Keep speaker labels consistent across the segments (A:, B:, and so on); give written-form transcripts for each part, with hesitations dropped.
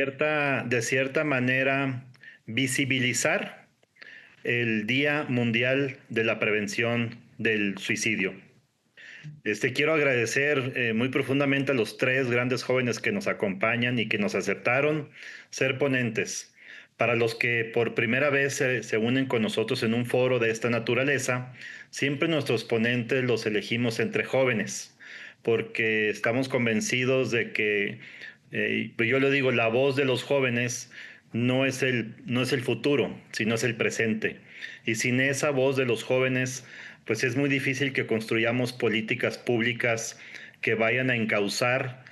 A: de cierta manera visibilizar el Día Mundial de la Prevención del Suicidio. Quiero agradecer muy profundamente a los tres grandes jóvenes que nos acompañan y que nos aceptaron ser ponentes. Para los que por primera vez se unen con nosotros en un foro de esta naturaleza, siempre nuestros ponentes los elegimos entre jóvenes, porque estamos convencidos de que, pues yo le digo, la voz de los jóvenes no es el futuro, sino es el presente. Y sin esa voz de los jóvenes, pues es muy difícil que construyamos políticas públicas que vayan a encauzar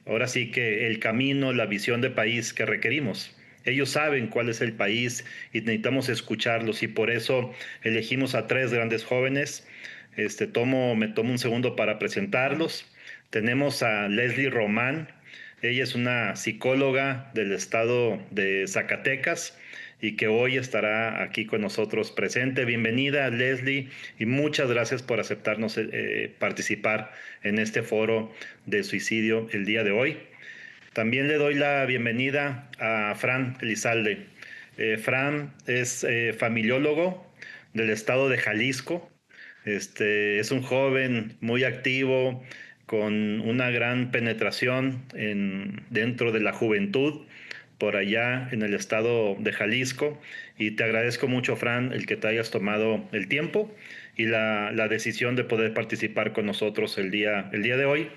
A: ahora sí que el camino, la visión de país que requerimos. Ellos saben cuál es el país y necesitamos escucharlos y por eso elegimos a tres grandes jóvenes. Me tomo un segundo para presentarlos. Tenemos a Leslie Román. Ella es una psicóloga del estado de Zacatecas y que hoy estará aquí con nosotros presente. Bienvenida, Leslie, y muchas gracias por aceptarnos participar en este foro de suicidio el día de hoy. También le doy la bienvenida a Fran Elizalde. Fran es familiólogo del estado de Jalisco. Es un joven muy activo, con una gran penetración dentro de la juventud por allá en el estado de Jalisco. Y te agradezco mucho, Fran, el que te hayas tomado el tiempo y la decisión de poder participar con nosotros el día de hoy.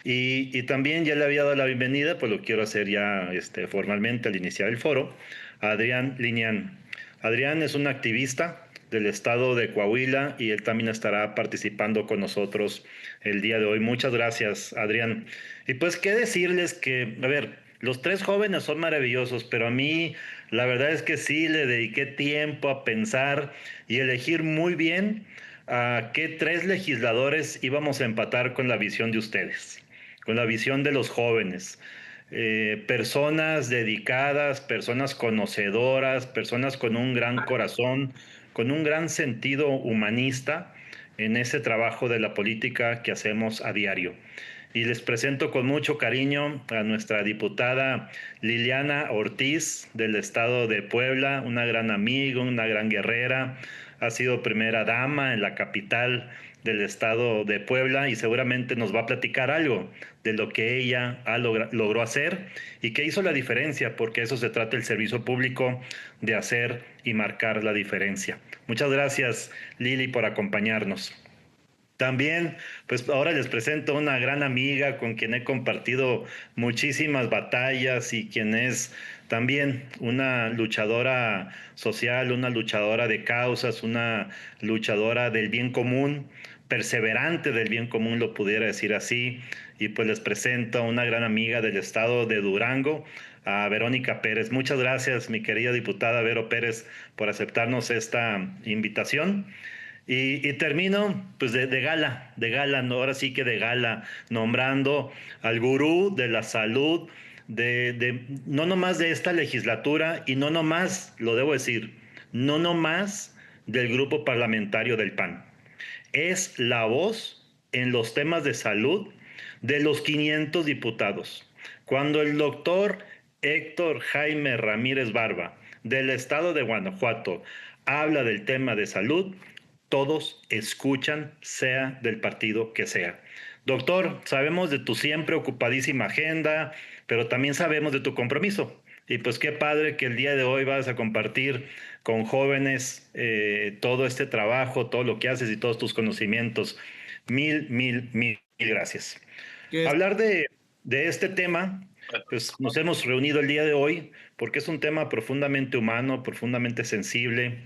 A: Y también ya le había dado la bienvenida, pues lo quiero hacer ya formalmente al iniciar el foro, a Adrián Liñán. Adrián es un activista del estado de Coahuila y él también estará participando con nosotros el día de hoy. Muchas gracias, Adrián. Y pues qué decirles que, a ver, los tres jóvenes son maravillosos, pero a mí la verdad es que sí le dediqué tiempo a pensar y elegir muy bien a qué tres legisladores íbamos a empatar con la visión de ustedes, con la visión de los jóvenes. Personas dedicadas, personas conocedoras, personas con un gran corazón, con un gran sentido humanista en ese trabajo de la política que hacemos a diario. Y les presento con mucho cariño a nuestra diputada Liliana Ortiz del estado de Puebla, una gran amiga, una gran guerrera, ha sido primera dama en la capital del estado de Puebla y seguramente nos va a platicar algo de lo que ella logró hacer y que hizo la diferencia, porque eso se trata el servicio público, de hacer y marcar la diferencia. Muchas gracias, Lili, por acompañarnos. También, pues ahora les presento una gran amiga con quien he compartido muchísimas batallas y quien es también una luchadora social, una luchadora de causas, una luchadora del bien común, perseverante del bien común, lo pudiera decir así. Y pues les presento a una gran amiga del estado de Durango, a Verónica Pérez. Muchas gracias, mi querida diputada Vero Pérez, por aceptarnos esta invitación. Y termino pues de gala, ¿no? Ahora sí que de gala, nombrando al gurú de la salud, no nomás de esta legislatura y no nomás, lo debo decir, no nomás del grupo parlamentario del PAN. Es la voz en los temas de salud de los 500 diputados. Cuando el doctor Héctor Jaime Ramírez Barba, del estado de Guanajuato, habla del tema de salud, todos escuchan, sea del partido que sea. Doctor, sabemos de tu siempre ocupadísima agenda, pero también sabemos de tu compromiso. Y pues qué padre que el día de hoy vas a compartir con jóvenes todo este trabajo, todo lo que haces y todos tus conocimientos. Mil gracias.
B: Que es-
A: Hablar de este tema, pues nos hemos reunido el día de hoy porque es un tema profundamente humano, profundamente sensible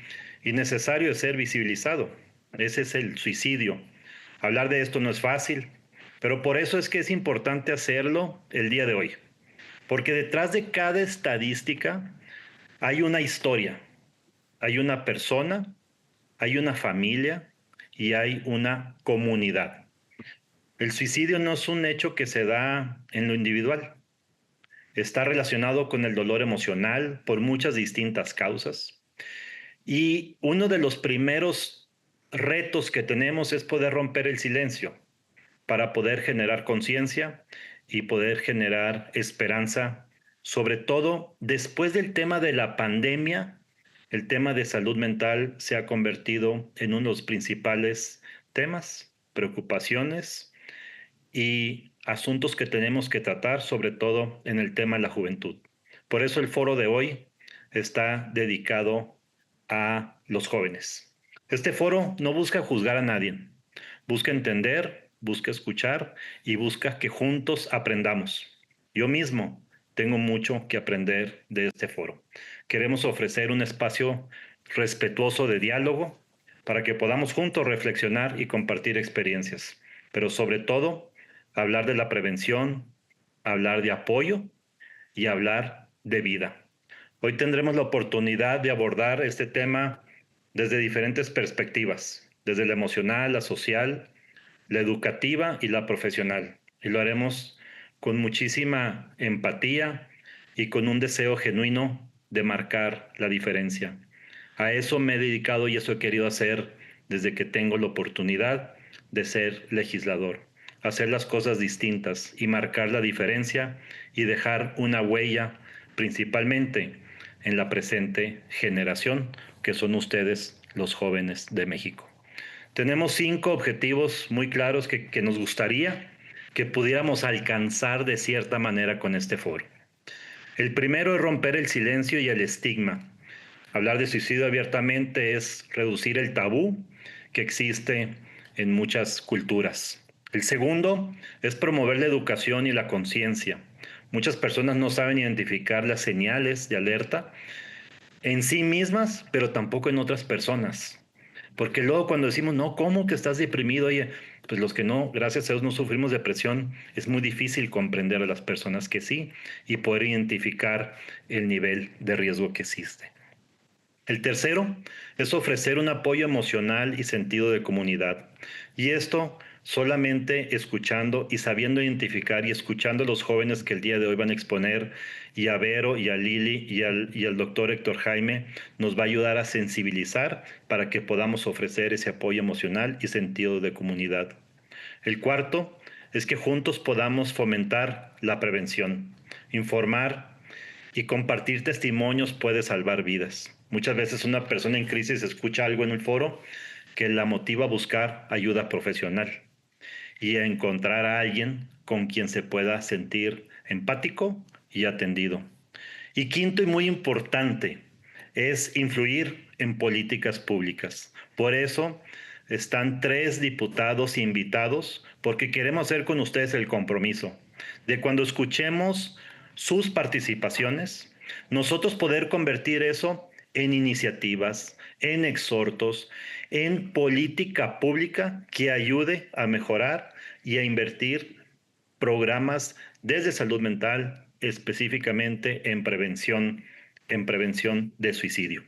A: y necesario de ser visibilizado. Ese es el suicidio. Hablar de esto no es fácil, pero por eso es que es importante hacerlo el día de hoy. Porque detrás de cada estadística hay una historia, hay una persona, hay una familia y hay una comunidad. El suicidio no es un hecho que se da en lo individual. Está relacionado con el dolor emocional por muchas distintas causas. Y uno de los primeros retos que tenemos es poder romper el silencio para poder generar conciencia y poder generar esperanza sobre todo después del tema de la pandemia, el tema de salud mental se ha convertido en uno de los principales temas, preocupaciones y asuntos que tenemos que tratar, sobre todo en el tema de la juventud. Por eso el foro de hoy está dedicado a los jóvenes. Este foro no busca juzgar a nadie, busca entender, busca escuchar y busca que juntos aprendamos. Yo mismo tengo mucho que aprender de este foro. Queremos ofrecer un espacio respetuoso de diálogo para que podamos juntos reflexionar y compartir experiencias, pero sobre todo hablar de la prevención, hablar de apoyo y hablar de vida. Hoy tendremos la oportunidad de abordar este tema desde diferentes perspectivas, desde la emocional, la social, la educativa y la profesional. Y lo haremos con muchísima empatía y con un deseo genuino de marcar la diferencia. A eso me he dedicado y eso he querido hacer desde que tengo la oportunidad de ser legislador. Hacer las cosas distintas y marcar la diferencia y dejar una huella principalmente en la presente generación, que son ustedes los jóvenes de México. Tenemos 5 objetivos muy claros que nos gustaría que pudiéramos alcanzar de cierta manera con este foro. El primero es romper el silencio y el estigma. Hablar de suicidio abiertamente es reducir el tabú que existe en muchas culturas. El segundo es promover la educación y la conciencia. Muchas personas no saben identificar las señales de alerta en sí mismas, pero tampoco en otras personas. Porque luego cuando decimos, no, ¿cómo que estás deprimido? Oye, pues los que no, gracias a Dios, no sufrimos depresión, es muy difícil comprender a las personas que sí y poder identificar el nivel de riesgo que existe. El tercero es ofrecer un apoyo emocional y sentido de comunidad. Y esto solamente escuchando y sabiendo identificar y escuchando a los jóvenes que el día de hoy van a exponer, y a Vero y a Lili y al doctor Héctor Jaime, nos va a ayudar a sensibilizar para que podamos ofrecer ese apoyo emocional y sentido de comunidad. El cuarto es que juntos podamos fomentar la prevención, informar y compartir testimonios puede salvar vidas. Muchas veces una persona en crisis escucha algo en el foro que la motiva a buscar ayuda profesional y a encontrar a alguien con quien se pueda sentir empático y atendido. Y quinto y muy importante es influir en políticas públicas. Por eso están 3 diputados invitados porque queremos hacer con ustedes el compromiso de cuando escuchemos sus participaciones, nosotros poder convertir eso en iniciativas, en exhortos, en política pública que ayude a mejorar y a invertir programas desde salud mental, específicamente en prevención de suicidio.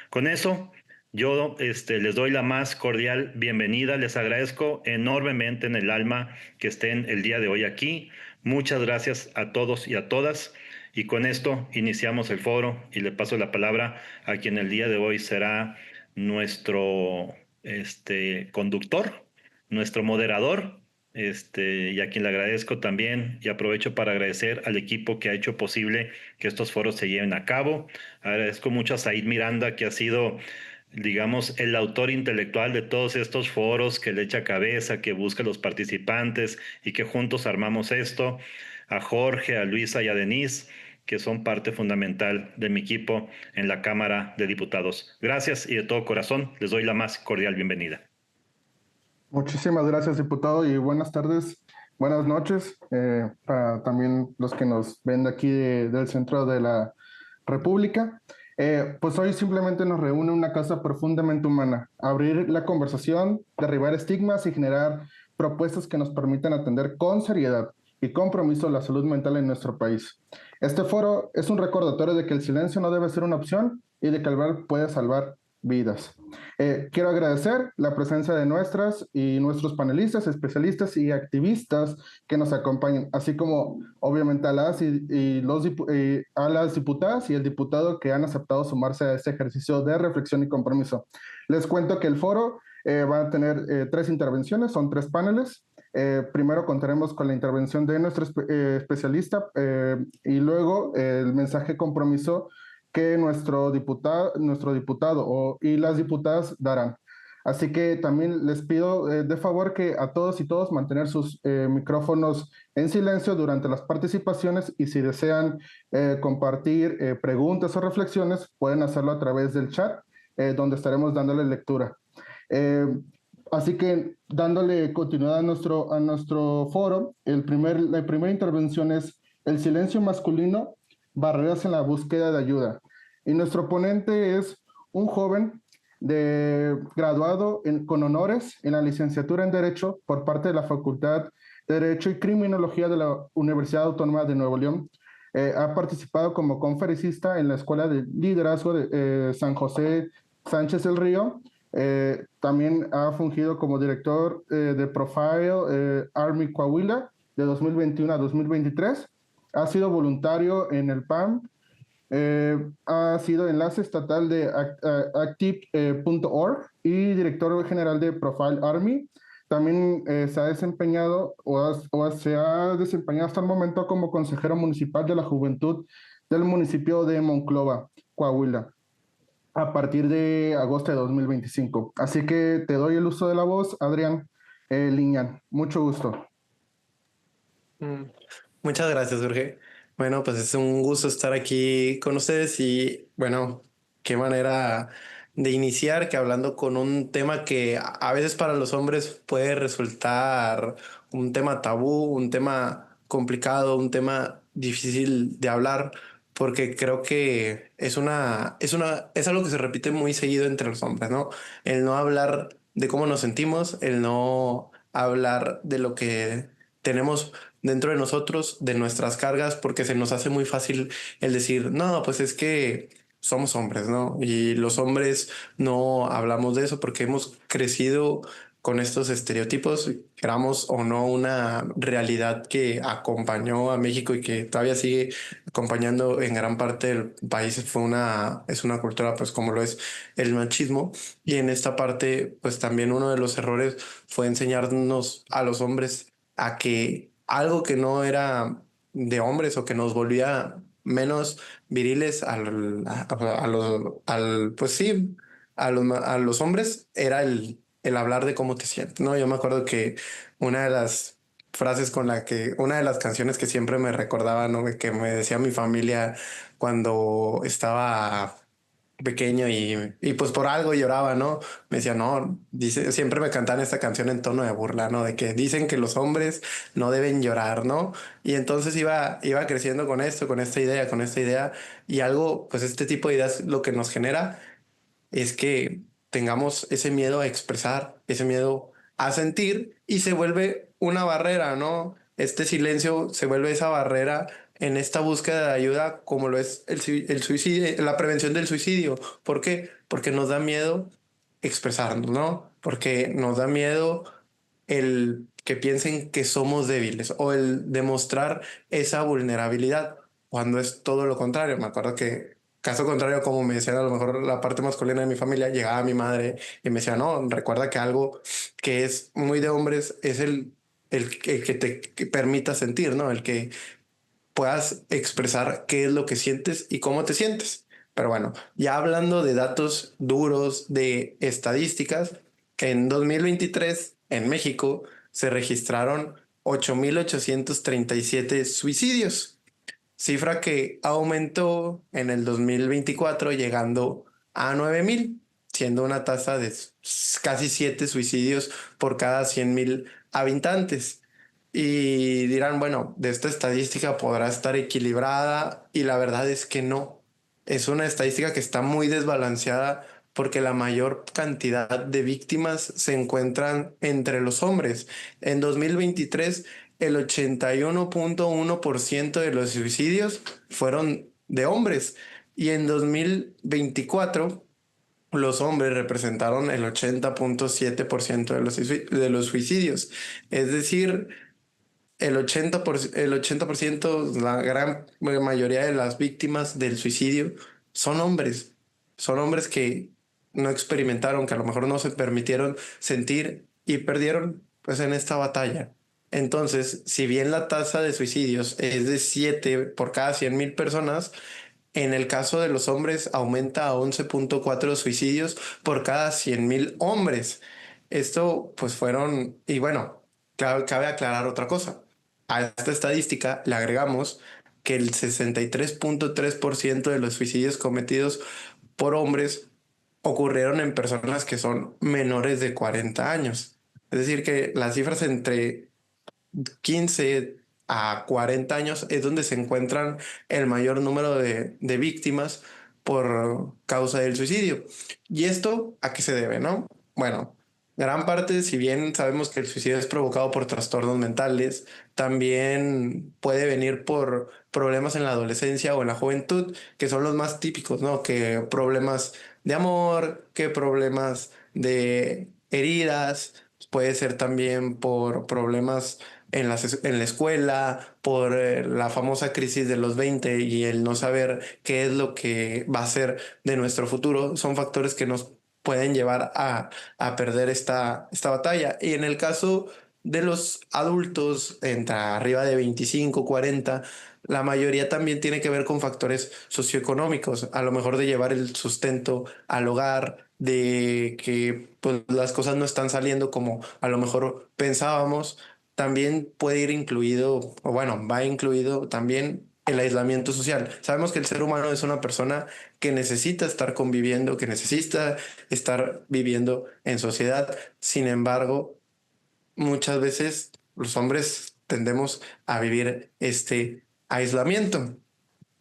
A: Con eso, yo les doy la más cordial bienvenida. Les agradezco enormemente en el alma que estén el día de hoy aquí. Muchas gracias a todos y a todas. Y con esto iniciamos el foro y le paso la palabra a quien el día de hoy será nuestro conductor, nuestro moderador, y a quien le agradezco también y aprovecho para agradecer al equipo que ha hecho posible que estos foros se lleven a cabo. Agradezco mucho a Said Miranda, que ha sido, digamos, el autor intelectual de todos estos foros, que le echa cabeza, que busca a los participantes y que juntos armamos esto. A Jorge, a Luisa y a Denise, que son parte fundamental de mi equipo en la Cámara de Diputados. Gracias y de todo corazón les doy la más cordial bienvenida.
B: Muchísimas gracias, diputado, y buenas tardes, buenas noches para también los que nos ven de aquí del centro de la República. Pues hoy simplemente nos reúne una causa profundamente humana: abrir la conversación, derribar estigmas y generar propuestas que nos permitan atender con seriedad y compromiso la salud mental en nuestro país. Este foro es un recordatorio de que el silencio no debe ser una opción y de que hablar puede salvar vidas. Quiero agradecer la presencia de nuestras y nuestros panelistas, especialistas y activistas que nos acompañan, así como obviamente a las diputadas y el diputado que han aceptado sumarse a este ejercicio de reflexión y compromiso. Les cuento que el foro va a tener 3 intervenciones, son 3 paneles. Primero contaremos con la intervención de nuestro especialista y luego el mensaje compromiso que nuestro diputado y las diputadas darán. Así que también les pido de favor que a todos y todos mantener sus micrófonos en silencio durante las participaciones y si desean compartir preguntas o reflexiones, pueden hacerlo a través del chat, donde estaremos dándole lectura. Eh, Así que dándole continuidad a nuestro foro, la primera intervención es el silencio masculino, barreras en la búsqueda de ayuda. Y nuestro ponente es un joven con honores en la licenciatura en Derecho por parte de la Facultad de Derecho y Criminología de la Universidad Autónoma de Nuevo León. Ha participado como conferencista en la Escuela de Liderazgo de San José Sánchez del Río. También ha fungido como director de Profile Army Coahuila de 2021 a 2023. Ha sido voluntario en el PAM. Ha sido enlace estatal de active.org y director general de Profile Army. También se ha desempeñado se ha desempeñado hasta el momento como consejero municipal de la juventud del municipio de Monclova, Coahuila, a partir de agosto de 2025. Así que te doy el uso de la voz, Adrián Liñán. Mucho gusto.
C: Muchas gracias, Jorge. Bueno, pues es un gusto estar aquí con ustedes y bueno, qué manera de iniciar que hablando con un tema que a veces para los hombres puede resultar un tema tabú, un tema complicado, un tema difícil de hablar, porque creo que es algo que se repite muy seguido entre los hombres, ¿no? El no hablar de cómo nos sentimos, el no hablar de lo que tenemos dentro de nosotros, de nuestras cargas, porque se nos hace muy fácil el decir, no, pues es que somos hombres, ¿no? Y los hombres no hablamos de eso porque hemos crecido con estos estereotipos, queramos o no, una realidad que acompañó a México y que todavía sigue acompañando en gran parte del país. Es una cultura, pues como lo es el machismo. Y en esta parte, pues también uno de los errores fue enseñarnos a los hombres a que algo que no era de hombres o que nos volvía menos viriles pues sí, a los hombres era el hablar de cómo te sientes, ¿no? Yo me acuerdo que una de las una de las canciones que siempre me recordaba, ¿no? Que me decía mi familia cuando estaba pequeño y pues por algo lloraba, ¿no? Me decía, no, siempre me cantan esta canción en tono de burla, ¿no? De que dicen que los hombres no deben llorar, ¿no? Y entonces iba creciendo con esto, con esta idea y algo, pues este tipo de ideas lo que nos genera es que tengamos ese miedo a expresar, ese miedo a sentir y se vuelve una barrera, ¿no? Este silencio se vuelve esa barrera en esta búsqueda de ayuda, como lo es el suicidio, la prevención del suicidio. ¿Por qué? Porque nos da miedo expresarnos, ¿no? Porque nos da miedo el que piensen que somos débiles o el demostrar esa vulnerabilidad cuando es todo lo contrario. Me acuerdo que caso contrario, como me decían a lo mejor la parte masculina de mi familia, llegaba mi madre y me decía, no, recuerda que algo que es muy de hombres es el que te permita sentir, ¿no? El que puedas expresar qué es lo que sientes y cómo te sientes. Pero bueno, ya hablando de datos duros, de estadísticas, en 2023 en México se registraron 8,837 suicidios, cifra que aumentó en el 2024 llegando a 9,000, siendo una tasa de casi 7 suicidios por cada 100,000 habitantes. Y dirán, bueno, de esta estadística podrá estar equilibrada y la verdad es que no. Es una estadística que está muy desbalanceada porque la mayor cantidad de víctimas se encuentran entre los hombres. En 2023 el 81,1% de los suicidios fueron de hombres y en 2024 los hombres representaron el 80,7% de los suicidios. Es decir, el 80%, la gran mayoría de las víctimas del suicidio son hombres. Son hombres que no experimentaron, que a lo mejor no se permitieron sentir y perdieron pues en esta batalla. Entonces, si bien la tasa de suicidios es de 7 por cada 100,000 personas, en el caso de los hombres aumenta a 11,4 suicidios por cada 100,000 hombres. Esto pues fueron, y bueno, cabe aclarar otra cosa. A esta estadística le agregamos que el 63,3% de los suicidios cometidos por hombres ocurrieron en personas que son menores de 40 años. Es decir, que las cifras entre 15 a 40 años es donde se encuentran el mayor número de víctimas por causa del suicidio. ¿Y esto a qué se debe, no? Bueno, gran parte, si bien sabemos que el suicidio es provocado por trastornos mentales, también puede venir por problemas en la adolescencia o en la juventud, que son los más típicos, ¿no? Que problemas de amor, que problemas de heridas, puede ser también por problemas en la escuela, por la famosa crisis de los 20 y el no saber qué es lo que va a ser de nuestro futuro, son factores que nos pueden llevar a perder esta batalla. Y en el caso de los adultos, entre arriba de 25 40, la mayoría también tiene que ver con factores socioeconómicos, a lo mejor de llevar el sustento al hogar, de que pues, las cosas no están saliendo como a lo mejor pensábamos. También puede ir incluido, o bueno, va incluido también el aislamiento social. Sabemos que el ser humano es una persona que necesita estar conviviendo, que necesita estar viviendo en sociedad. Sin embargo, muchas veces los hombres tendemos a vivir este aislamiento.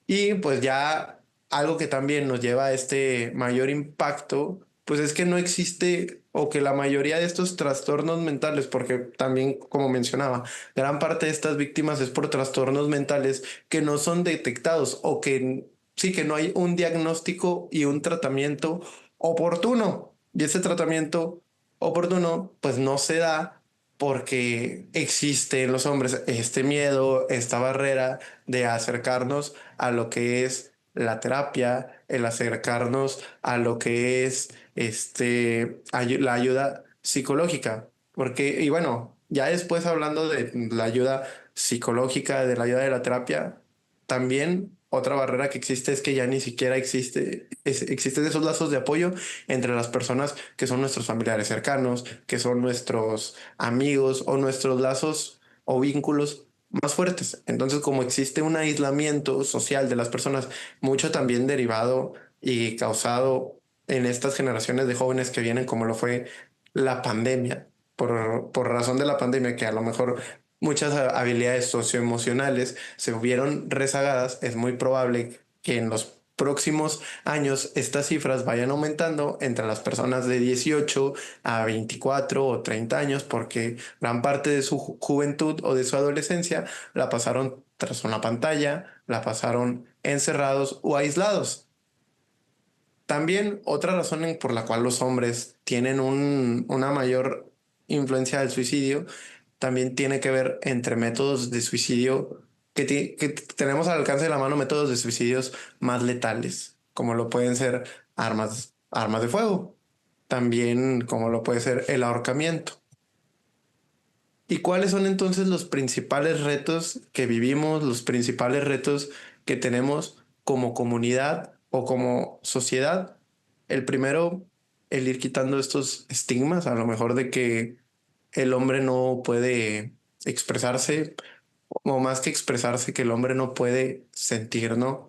C: Y pues ya algo que también nos lleva a este mayor impacto, pues es que no existe o que la mayoría de estos trastornos mentales, porque también como mencionaba, gran parte de estas víctimas es por trastornos mentales que no son detectados o que sí que no hay un diagnóstico y un tratamiento oportuno. Y ese tratamiento oportuno pues no se da porque existe en los hombres este miedo, esta barrera de acercarnos a lo que es la terapia, el acercarnos a lo que es la ayuda psicológica. Porque, y bueno, ya después hablando de la ayuda psicológica, de la ayuda de la terapia, también otra barrera que existe es que ya ni siquiera existen esos lazos de apoyo entre las personas que son nuestros familiares cercanos, que son nuestros amigos o nuestros lazos o vínculos más fuertes. Entonces, como existe un aislamiento social de las personas, mucho también derivado y causado en estas generaciones de jóvenes que vienen, como lo fue la pandemia, por razón de la pandemia, que a lo mejor muchas habilidades socioemocionales se vieron rezagadas, es muy probable que en los próximos años estas cifras vayan aumentando entre las personas de 18 a 24 o 30 años, porque gran parte de su juventud o de su adolescencia la pasaron tras una pantalla, la pasaron encerrados o aislados. También otra razón por la cual los hombres tienen una mayor influencia del suicidio también tiene que ver entre métodos de suicidio que tenemos al alcance de la mano, métodos de suicidios más letales, como lo pueden ser armas de fuego, también como lo puede ser el ahorcamiento. ¿Y cuáles son entonces los principales retos que vivimos, los principales retos que tenemos como comunidad o como sociedad? El primero, el ir quitando estos estigmas, a lo mejor de que el hombre no puede expresarse, o más que expresarse, que el hombre no puede sentir, ¿no?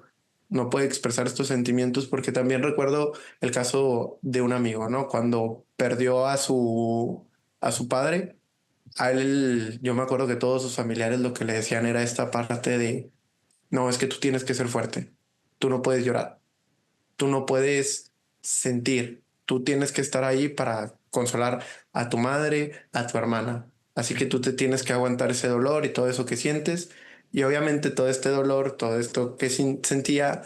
C: No puede expresar estos sentimientos, porque también recuerdo el caso de un amigo, ¿no? Cuando perdió a su padre, a él, yo me acuerdo que todos sus familiares lo que le decían era esta parte de, no, es que tú tienes que ser fuerte, tú no puedes llorar, tú no puedes sentir, tú tienes que estar ahí para consolar a tu madre, a tu hermana. Así que tú te tienes que aguantar ese dolor y todo eso que sientes. Y obviamente todo este dolor, todo esto que sentía,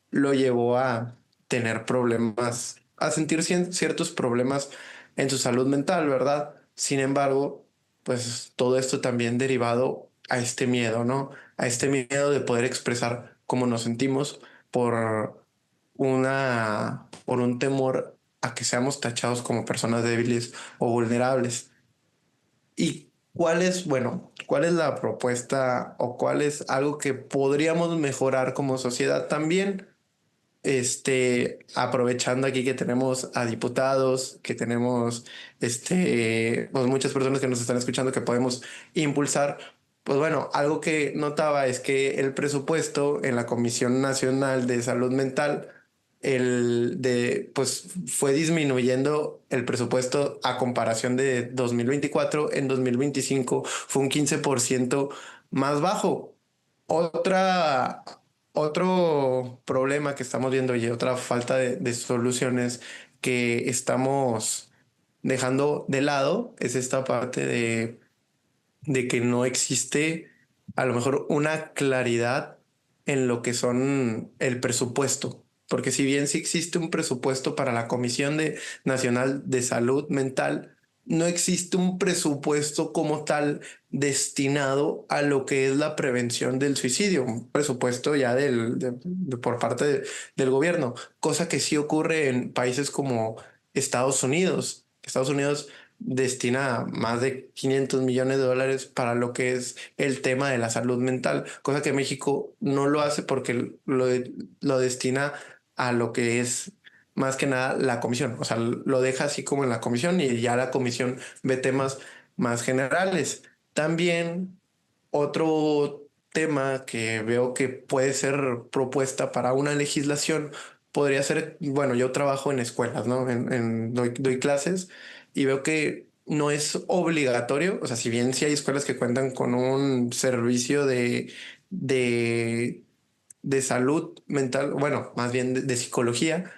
C: lo llevó a tener problemas, a sentir ciertos problemas en su salud mental, ¿verdad? Sin embargo, pues todo esto también derivado a este miedo, ¿no? A este miedo de poder expresar cómo nos sentimos por por un temor a que seamos tachados como personas débiles o vulnerables. ¿Y cuál es, bueno, cuál es la propuesta o cuál es algo que podríamos mejorar como sociedad también. Aprovechando aquí que tenemos a diputados, que tenemos pues muchas personas que nos están escuchando que podemos impulsar. Pues bueno, algo que notaba es que el presupuesto en la Comisión Nacional de Salud Mental, pues fue disminuyendo el presupuesto a comparación de 2024. En 2025 fue un 15% más bajo. Otra, Otro problema que estamos viendo y otra falta de soluciones que estamos dejando de lado es esta parte de que no existe a lo mejor una claridad en lo que son el presupuesto. Porque si bien sí existe un presupuesto para la Nacional de Salud Mental, no existe un presupuesto como tal destinado a lo que es la prevención del suicidio, un presupuesto ya por parte del gobierno, cosa que sí ocurre en países como Estados Unidos. Estados Unidos destina más de 500 millones de dólares para lo que es el tema de la salud mental, cosa que México no lo hace porque lo destina a lo que es más que nada la comisión. O sea, lo deja así como en la comisión y ya la comisión ve temas más generales. También otro tema que veo que puede ser propuesta para una legislación podría ser, bueno, yo trabajo en escuelas, ¿no? Doy clases y veo que no es obligatorio, o sea, si bien sí hay escuelas que cuentan con un servicio de, de salud mental, bueno, más bien de psicología,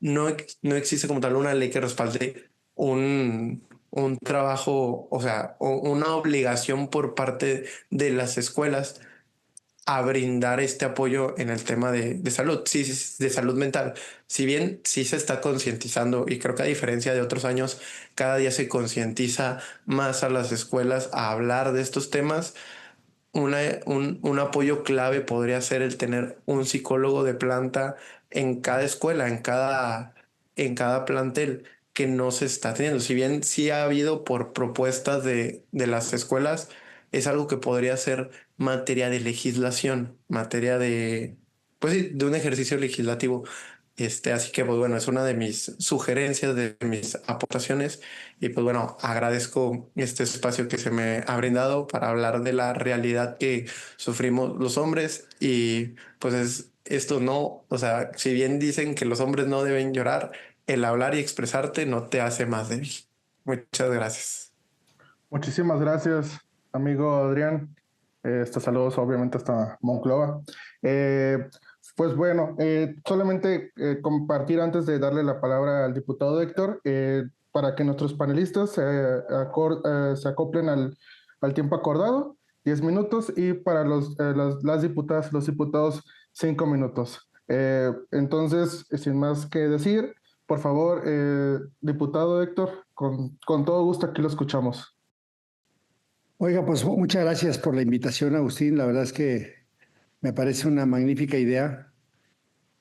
C: no existe como tal una ley que respalde un trabajo, o sea, una obligación por parte de las escuelas a brindar este apoyo en el tema de salud, sí, sí, de salud mental. Si bien sí se está concientizando y creo que a diferencia de otros años, cada día se concientiza más a las escuelas a hablar de estos temas. Un apoyo clave podría ser el tener un psicólogo de planta en cada escuela, en cada plantel que no se está teniendo. Si bien sí ha habido por propuestas de las escuelas, es algo que podría ser materia de legislación, materia pues sí, de un ejercicio legislativo. Así que, pues bueno, es una de mis sugerencias, de mis aportaciones. Y pues bueno, agradezco este espacio que se me ha brindado para hablar de la realidad que sufrimos los hombres. Y pues esto no, o sea, si bien dicen que los hombres no deben llorar, el hablar y expresarte no te hace más débil. Muchas gracias.
B: Muchísimas gracias, amigo Adrián. Estos saludos obviamente hasta Monclova. Eh, pues bueno, solamente compartir antes de darle la palabra al diputado Héctor, para que nuestros panelistas se acoplen al tiempo acordado, 10 minutos, y para las diputadas, los diputados, 5 minutos. Entonces, sin más que decir, por favor, diputado Héctor, con todo gusto aquí lo escuchamos.
D: Oiga, pues muchas gracias por la invitación, Agustín. La verdad es que me parece una magnífica idea.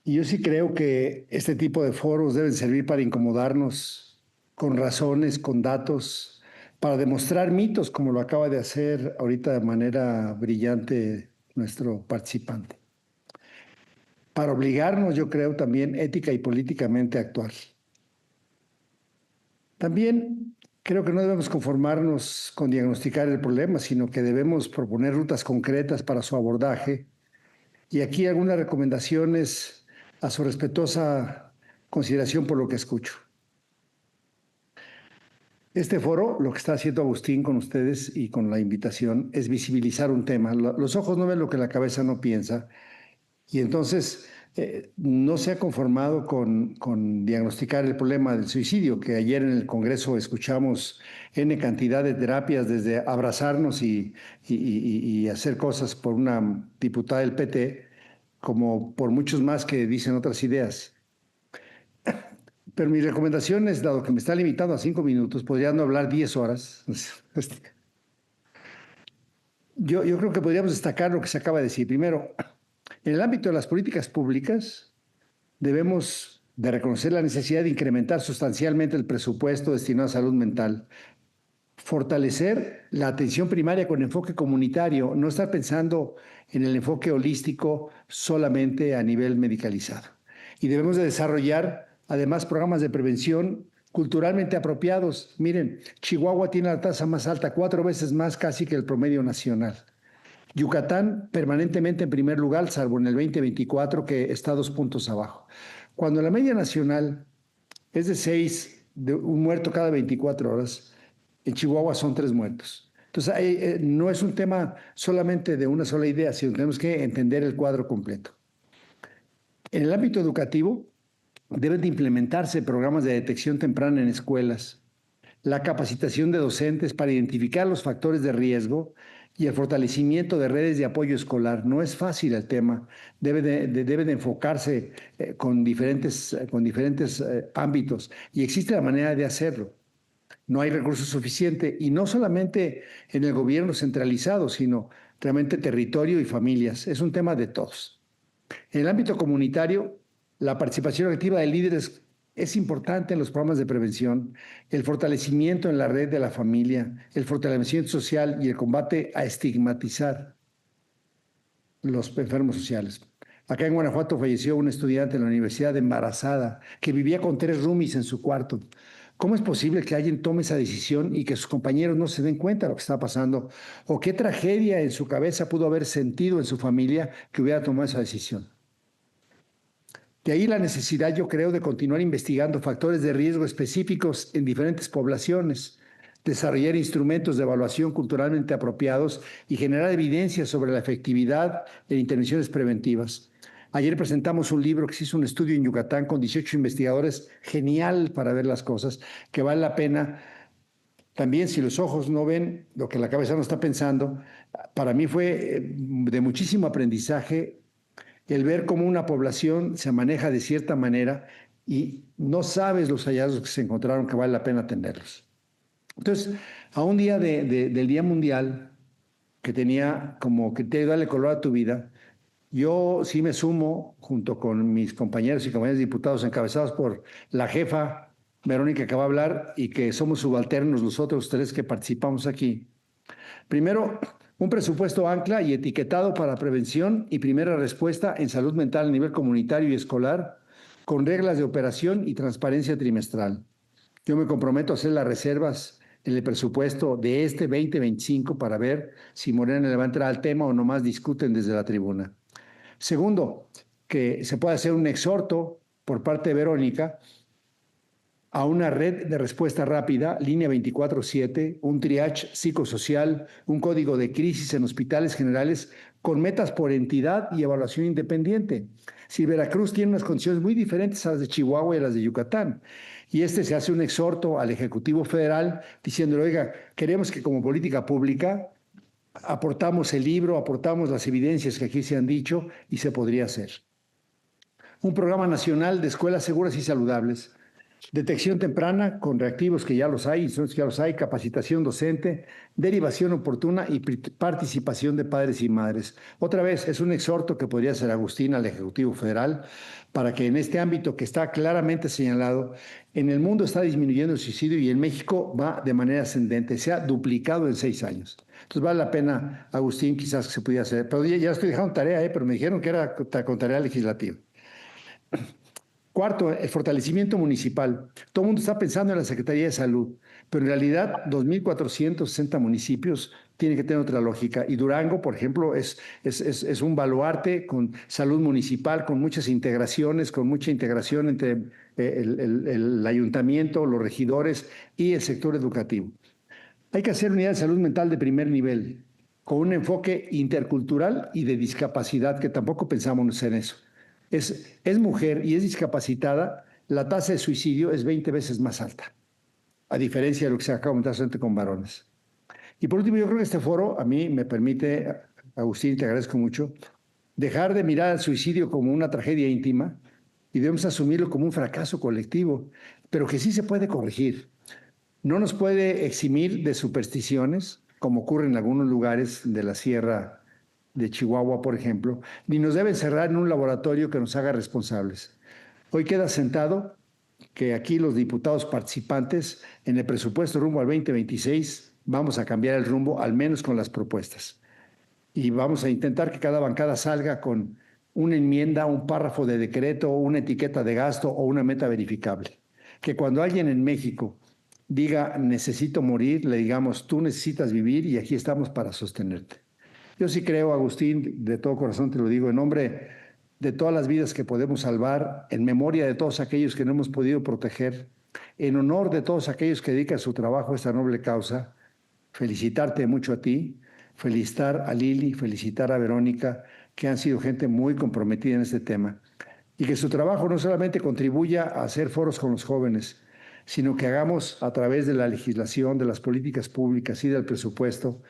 D: Y yo sí creo que este tipo de foros deben servir para incomodarnos con razones, con datos, para demostrar mitos, como lo acaba de hacer ahorita de manera brillante nuestro participante. Para obligarnos, yo creo, también ética y políticamente a actuar. También creo que no debemos conformarnos con diagnosticar el problema, sino que debemos proponer rutas concretas para su abordaje. Y aquí algunas recomendaciones a su respetuosa consideración por lo que escucho. Este foro, lo que está haciendo Agustín con ustedes y con la invitación, es visibilizar un tema. Los ojos no ven lo que la cabeza no piensa. Y entonces no se ha conformado con diagnosticar el problema del suicidio, que ayer en el Congreso escuchamos N cantidad de terapias, desde abrazarnos y hacer cosas por una diputada del PT, como por muchos más que dicen otras ideas. Pero mi recomendación es, dado que me está limitando a 5 minutos, podría no hablar 10 horas. Yo creo que podríamos destacar lo que se acaba de decir. Primero, en el ámbito de las políticas públicas, debemos de reconocer la necesidad de incrementar sustancialmente el presupuesto destinado a salud mental. fortalecer la atención primaria con enfoque comunitario, no estar pensando en el enfoque holístico solamente a nivel medicalizado. Y debemos de desarrollar además programas de prevención culturalmente apropiados. Miren, Chihuahua tiene la tasa más alta, 4 veces más casi que el promedio nacional. Yucatán permanentemente en primer lugar, salvo en el 2024 que está 2 puntos abajo. Cuando la media nacional es de 6, de un muerto cada 24 horas, en Chihuahua son 3 muertos. Entonces, no es un tema solamente de una sola idea, sino que tenemos que entender el cuadro completo. En el ámbito educativo, deben de implementarse programas de detección temprana en escuelas, la capacitación de docentes para identificar los factores de riesgo y el fortalecimiento de redes de apoyo escolar. No es fácil el tema, debe de enfocarse con diferentes ámbitos y existe la manera de hacerlo. No hay recursos suficientes y no solamente en el gobierno centralizado, sino realmente territorio y familias. Es un tema de todos. En el ámbito comunitario, la participación activa de líderes es importante en los programas de prevención, el fortalecimiento en la red de la familia, el fortalecimiento social y el combate a estigmatizar los enfermos sociales. Acá en Guanajuato falleció una estudiante en la universidad embarazada que vivía con 3 roomies en su cuarto. ¿Cómo es posible que alguien tome esa decisión y que sus compañeros no se den cuenta de lo que está pasando? ¿O qué tragedia en su cabeza pudo haber sentido en su familia que hubiera tomado esa decisión? De ahí la necesidad, yo creo, de continuar investigando factores de riesgo específicos en diferentes poblaciones, desarrollar instrumentos de evaluación culturalmente apropiados y generar evidencia sobre la efectividad de intervenciones preventivas. Ayer presentamos un libro que se hizo un estudio en Yucatán con 18 investigadores, genial para ver las cosas, que vale la pena. También si los ojos no ven lo que la cabeza no está pensando, para mí fue de muchísimo aprendizaje el ver cómo una población se maneja de cierta manera y no sabes los hallazgos que se encontraron que vale la pena tenerlos. Entonces, a un día del Día Mundial, que tenía como criterio darle color a tu vida, yo sí me sumo, junto con mis compañeros y compañeras diputados encabezados por la jefa Verónica que va a hablar y que somos subalternos los otros 3 que participamos aquí. Primero, un presupuesto ancla y etiquetado para prevención y primera respuesta en salud mental a nivel comunitario y escolar, con reglas de operación y transparencia trimestral. Yo me comprometo a hacer las reservas en el presupuesto de este 2025 para ver si Morena le va a entrar al tema o nomás discuten desde la tribuna. Segundo, que se pueda hacer un exhorto por parte de Verónica a una red de respuesta rápida, línea 24/7, un triage psicosocial, un código de crisis en hospitales generales con metas por entidad y evaluación independiente. Si Veracruz tiene unas condiciones muy diferentes a las de Chihuahua y a las de Yucatán, y se hace un exhorto al Ejecutivo Federal diciéndole, oiga, queremos que como política pública aportamos el libro, aportamos las evidencias que aquí se han dicho y se podría hacer. Un programa nacional de escuelas seguras y saludables. Detección temprana con reactivos que ya los hay, instrumentos que ya los hay, capacitación docente, derivación oportuna y participación de padres y madres. Otra vez, es un exhorto que podría hacer Agustín al Ejecutivo Federal para que en este ámbito que está claramente señalado, en el mundo está disminuyendo el suicidio y en México va de manera ascendente, se ha duplicado en 6 años. Entonces vale la pena, Agustín, quizás que se pudiera hacer. Pero ya estoy dejando tarea, pero me dijeron que era con tarea legislativa. Cuarto, el fortalecimiento municipal. Todo el mundo está pensando en la Secretaría de Salud, pero en realidad 2.460 municipios tienen que tener otra lógica. Y Durango, por ejemplo, es un baluarte con salud municipal, con muchas integraciones, con mucha integración entre el ayuntamiento, los regidores y el sector educativo. Hay que hacer unidad de salud mental de primer nivel, con un enfoque intercultural y de discapacidad, que tampoco pensamos en eso. Es mujer y es discapacitada, la tasa de suicidio es 20 veces más alta, a diferencia de lo que se acaba de comentar solamente con varones. Y por último, yo creo que este foro a mí me permite, Agustín, te agradezco mucho, dejar de mirar al suicidio como una tragedia íntima y debemos asumirlo como un fracaso colectivo, pero que sí se puede corregir. No nos puede eximir de supersticiones, como ocurre en algunos lugares de la sierra de Chihuahua, por ejemplo, ni nos debe encerrar en un laboratorio que nos haga responsables. Hoy queda sentado que aquí los diputados participantes en el presupuesto rumbo al 2026 vamos a cambiar el rumbo, al menos con las propuestas. Y vamos a intentar que cada bancada salga con una enmienda, un párrafo de decreto, una etiqueta de gasto o una meta verificable. Que cuando alguien en México diga necesito morir, le digamos tú necesitas vivir y aquí estamos para sostenerte. Yo sí creo, Agustín, de todo corazón te lo digo, en nombre de todas las vidas que podemos salvar, en memoria de todos aquellos que no hemos podido proteger, en honor de todos aquellos que dedican su trabajo a esta noble causa, felicitarte mucho a ti, felicitar a Lili, felicitar a Verónica, que han sido gente muy comprometida en este tema, y que su trabajo no solamente contribuya a hacer foros con los jóvenes, sino que hagamos a través de la legislación, de las políticas públicas y del presupuesto,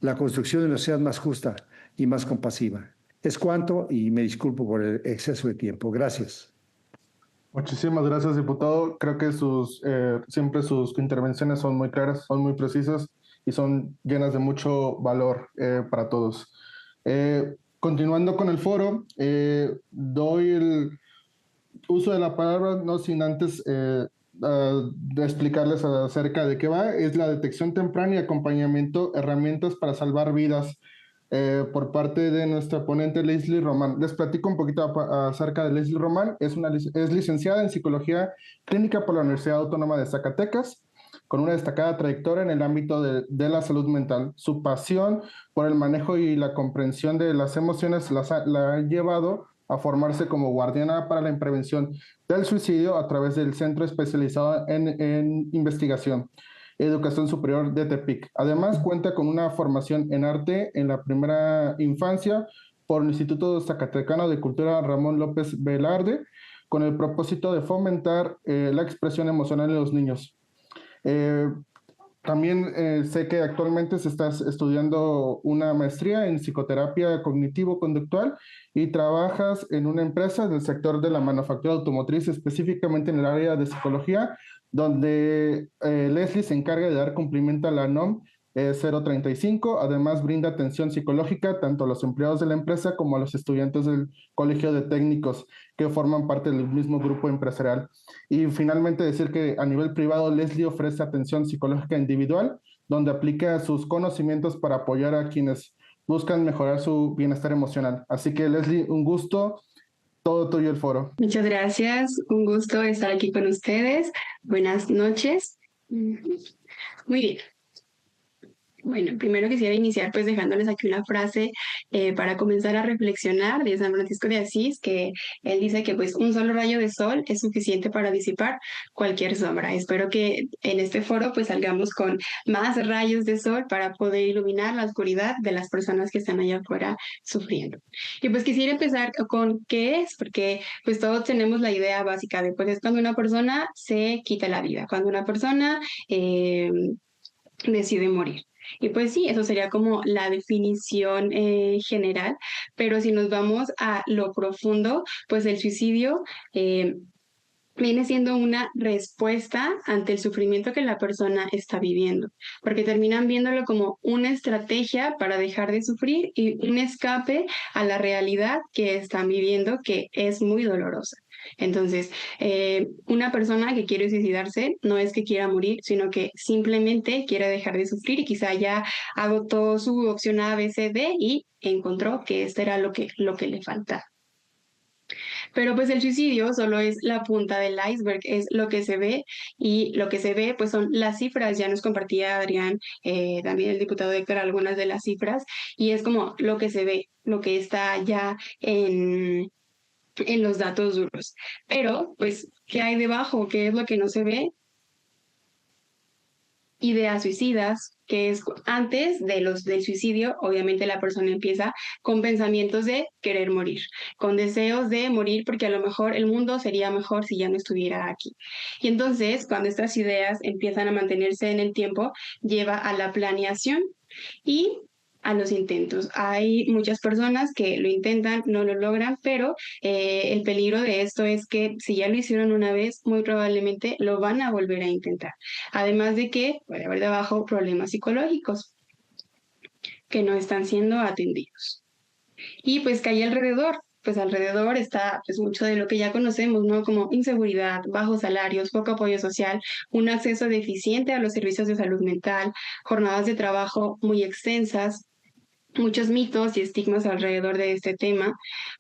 D: la construcción de una sociedad más justa y más compasiva. Es cuanto, y me disculpo por el exceso de tiempo. Gracias.
B: Muchísimas gracias, diputado. Creo que siempre sus intervenciones son muy claras, son muy precisas y son llenas de mucho valor para todos. Continuando con el foro, doy el uso de la palabra, no sin antes de explicarles acerca de qué va. Es la detección temprana y acompañamiento, herramientas para salvar vidas, por parte de nuestra ponente Leslie Román. Les platico un poquito acerca de Leslie Román. Es licenciada en Psicología Clínica por la Universidad Autónoma de Zacatecas, con una destacada trayectoria en el ámbito de la salud mental. Su pasión por el manejo y la comprensión de las emociones la ha llevado a formarse como guardiana para la prevención del suicidio a través del Centro Especializado en Investigación Educación Superior de Tepic. Además, cuenta con una formación en arte en la primera infancia por el Instituto Zacatecano de Cultura Ramón López Velarde, con el propósito de fomentar la expresión emocional en los niños. También sé que actualmente se está estudiando una maestría en psicoterapia cognitivo-conductual y trabajas en una empresa del sector de la manufactura automotriz, específicamente en el área de psicología, donde Leslie se encarga de dar cumplimiento a la NOM 035. Además, brinda atención psicológica tanto a los empleados de la empresa como a los estudiantes del Colegio de Técnicos que forman parte del mismo grupo empresarial. Y finalmente decir que a nivel privado Leslie ofrece atención psicológica individual, donde aplica sus conocimientos para apoyar a quienes buscan mejorar su bienestar emocional. Así que Leslie, un gusto, todo tuyo el foro.
E: Muchas gracias, un gusto estar aquí con ustedes. Buenas noches. Muy bien. Bueno, primero quisiera iniciar pues dejándoles aquí una frase para comenzar a reflexionar de San Francisco de Asís, que él dice que pues un solo rayo de sol es suficiente para disipar cualquier sombra. Espero que en este foro pues salgamos con más rayos de sol para poder iluminar la oscuridad de las personas que están allá afuera sufriendo. Y pues quisiera empezar con qué es, porque pues todos tenemos la idea básica de pues es cuando una persona se quita la vida, cuando una persona decide morir. Y pues sí, eso sería como la definición general, pero si nos vamos a lo profundo, pues el suicidio viene siendo una respuesta ante el sufrimiento que la persona está viviendo, porque terminan viéndolo como una estrategia para dejar de sufrir y un escape a la realidad que están viviendo, que es muy dolorosa. Entonces, una persona que quiere suicidarse no es que quiera morir, sino que simplemente quiere dejar de sufrir y quizá ya agotó su opción A, B, C, D y encontró que esto era lo que le faltaba. Pero pues el suicidio solo es la punta del iceberg, es lo que se ve, y lo que se ve pues son las cifras. Ya nos compartía Adrián, también el diputado Héctor, algunas de las cifras, y es como lo que se ve, lo que está ya en los datos duros. Pero pues, ¿qué hay debajo? ¿Qué es lo que no se ve? Ideas suicidas, que es antes del suicidio, obviamente la persona empieza con pensamientos de querer morir, con deseos de morir porque a lo mejor el mundo sería mejor si ya no estuviera aquí. Y entonces, cuando estas ideas empiezan a mantenerse en el tiempo, lleva a la planeación y a los intentos. Hay muchas personas que lo intentan, no lo logran, pero el peligro de esto es que si ya lo hicieron una vez, muy probablemente lo van a volver a intentar. Además de que puede haber debajo problemas psicológicos que no están siendo atendidos. Y pues que hay alrededor, pues alrededor está pues mucho de lo que ya conocemos, ¿no? Como inseguridad, bajos salarios, poco apoyo social, un acceso deficiente a los servicios de salud mental, jornadas de trabajo muy extensas, muchos mitos y estigmas alrededor de este tema,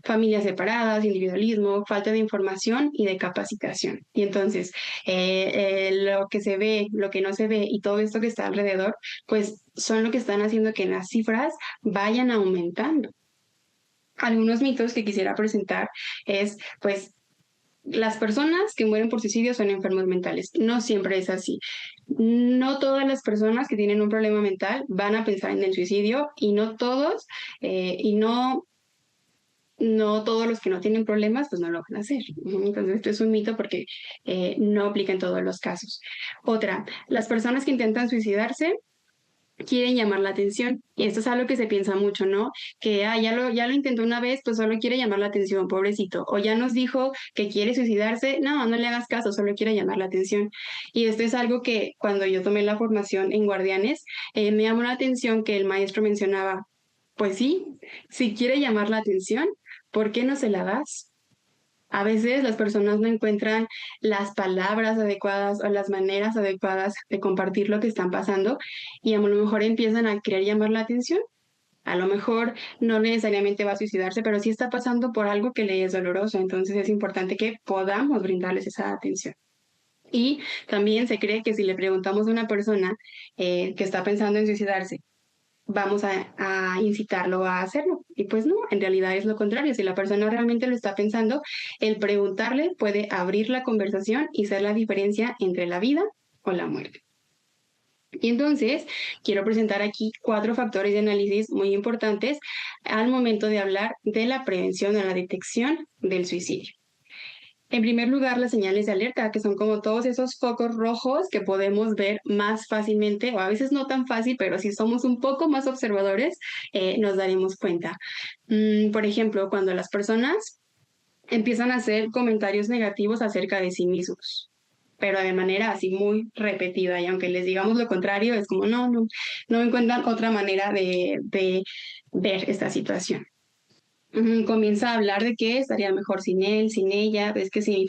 E: familias separadas, individualismo, falta de información y de capacitación. Y entonces, lo que se ve, lo que no se ve y todo esto que está alrededor, pues son lo que están haciendo que las cifras vayan aumentando. Algunos mitos que quisiera presentar es, pues, las personas que mueren por suicidio son enfermos mentales. No siempre es así. No todas las personas que tienen un problema mental van a pensar en el suicidio y no todos, no todos los que no tienen problemas, pues no lo van a hacer. Entonces, esto es un mito porque no aplica en todos los casos. Otra, las personas que intentan suicidarse quieren llamar la atención. Y esto es algo que se piensa mucho, ¿no? Que ya lo intentó una vez, pues solo quiere llamar la atención, pobrecito. O ya nos dijo que quiere suicidarse, no le hagas caso, solo quiere llamar la atención. Y esto es algo que cuando yo tomé la formación en Guardianes, me llamó la atención que el maestro mencionaba, pues sí, si quiere llamar la atención, ¿por qué no se la das? A veces las personas no encuentran las palabras adecuadas o las maneras adecuadas de compartir lo que están pasando y a lo mejor empiezan a querer llamar la atención. A lo mejor no necesariamente va a suicidarse, pero sí está pasando por algo que le es doloroso. Entonces es importante que podamos brindarles esa atención. Y también se cree que si le preguntamos a una persona que está pensando en suicidarse, vamos a incitarlo a hacerlo. Y pues no, en realidad es lo contrario. Si la persona realmente lo está pensando, el preguntarle puede abrir la conversación y ser la diferencia entre la vida o la muerte. Y entonces, quiero presentar aquí 4 factores de análisis muy importantes al momento de hablar de la prevención o la detección del suicidio. En primer lugar, las señales de alerta, que son como todos esos focos rojos que podemos ver más fácilmente, o a veces no tan fácil, pero si somos un poco más observadores, nos daremos cuenta. Por ejemplo, cuando las personas empiezan a hacer comentarios negativos acerca de sí mismos, pero de manera así muy repetida, y aunque les digamos lo contrario, es como no encuentran otra manera de ver esta situación. Comienza a hablar de que estaría mejor sin él, sin ella, es que si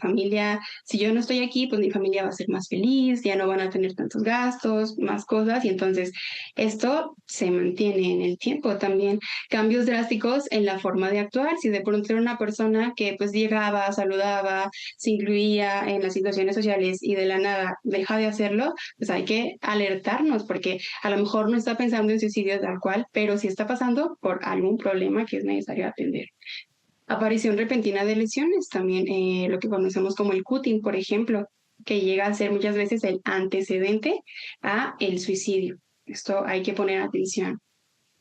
E: yo no estoy aquí, pues mi familia va a ser más feliz, ya no van a tener tantos gastos, más cosas, y entonces esto se mantiene en el tiempo. También cambios drásticos en la forma de actuar. Si de pronto era una persona que pues llegaba, saludaba, se incluía en las situaciones sociales y de la nada deja de hacerlo, pues hay que alertarnos porque a lo mejor no está pensando en suicidio tal cual, pero sí está pasando por algún problema que es necesario atender. Aparición repentina de lesiones, también lo que conocemos como el cutting, por ejemplo, que llega a ser muchas veces el antecedente a el suicidio. Esto hay que poner atención.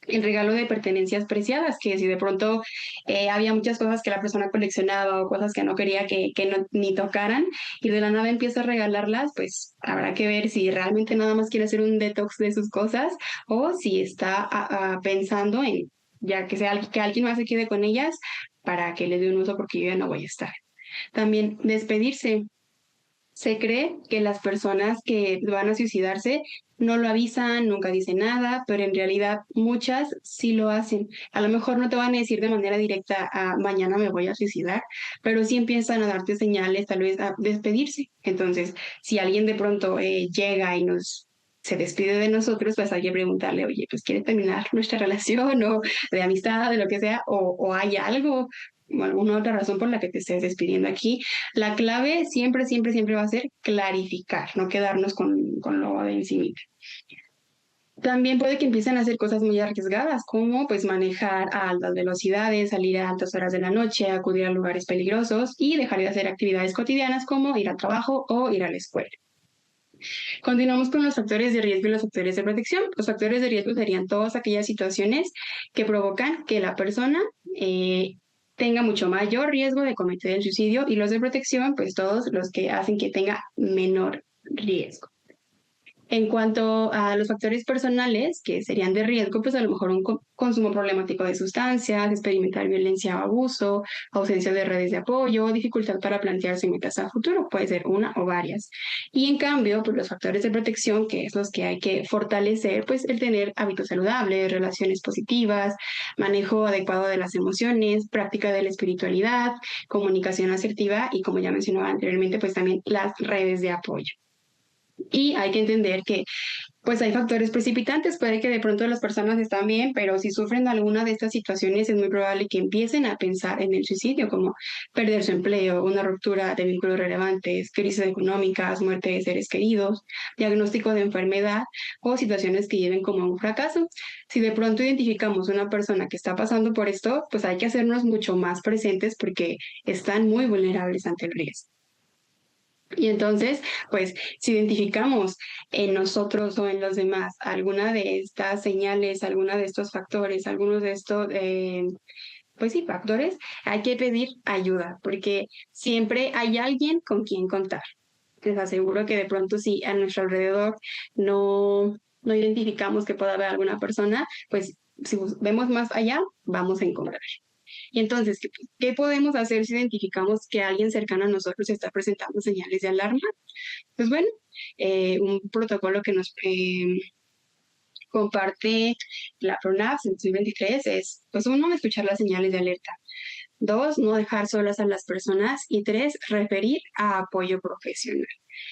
E: El regalo de pertenencias preciadas, que si de pronto había muchas cosas que la persona coleccionaba o cosas que no quería que ni tocaran y de la nada empieza a regalarlas, pues habrá que ver si realmente nada más quiere hacer un detox de sus cosas o si está pensando en ya que sea que alguien más se quede con ellas para que les dé un uso porque yo ya no voy a estar. También despedirse. Se cree que las personas que van a suicidarse no lo avisan, nunca dicen nada, pero en realidad muchas sí lo hacen. A lo mejor no te van a decir de manera directa, mañana me voy a suicidar, pero sí empiezan a darte señales, tal vez a despedirse. Entonces, si alguien de pronto llega y se despide de nosotros, pues hay que preguntarle, oye, pues ¿quieres terminar nuestra relación o de amistad, de lo que sea, o hay algo o alguna otra razón por la que te estés despidiendo aquí? La clave siempre, siempre, siempre va a ser clarificar, no quedarnos con lo de encimita. También puede que empiecen a hacer cosas muy arriesgadas, como pues manejar a altas velocidades, salir a altas horas de la noche, acudir a lugares peligrosos y dejar de hacer actividades cotidianas como ir al trabajo o ir a la escuela. Continuamos con los factores de riesgo y los factores de protección. Los factores de riesgo serían todas aquellas situaciones que provocan que la persona tenga mucho mayor riesgo de cometer el suicidio, y los de protección, pues todos los que hacen que tenga menor riesgo. En cuanto a los factores personales, que serían de riesgo, pues a lo mejor un consumo problemático de sustancias, experimentar violencia o abuso, ausencia de redes de apoyo, dificultad para plantearse metas a futuro, puede ser una o varias. Y en cambio, pues los factores de protección, que es los que hay que fortalecer, pues el tener hábitos saludables, relaciones positivas, manejo adecuado de las emociones, práctica de la espiritualidad, comunicación asertiva y, como ya mencionaba anteriormente, pues también las redes de apoyo. Y hay que entender que pues hay factores precipitantes, puede que de pronto las personas están bien, pero si sufren alguna de estas situaciones es muy probable que empiecen a pensar en el suicidio, como perder su empleo, una ruptura de vínculos relevantes, crisis económicas, muerte de seres queridos, diagnóstico de enfermedad o situaciones que lleven como a un fracaso. Si de pronto identificamos una persona que está pasando por esto, pues hay que hacernos mucho más presentes porque están muy vulnerables ante el riesgo. Y entonces, pues, si identificamos en nosotros o en los demás alguna de estas señales, alguna de estos factores, algunos de estos, pues sí, factores, hay que pedir ayuda, porque siempre hay alguien con quien contar. Les aseguro que de pronto si a nuestro alrededor no identificamos que pueda haber alguna persona, pues si vemos más allá, vamos a encontrar. Y entonces, ¿qué podemos hacer si identificamos que alguien cercano a nosotros está presentando señales de alarma? Pues bueno, un protocolo que nos comparte la PRONAF en 2023 es, pues uno, escuchar las señales de alerta. 2, no dejar solas a las personas. Y 3, referir a apoyo profesional.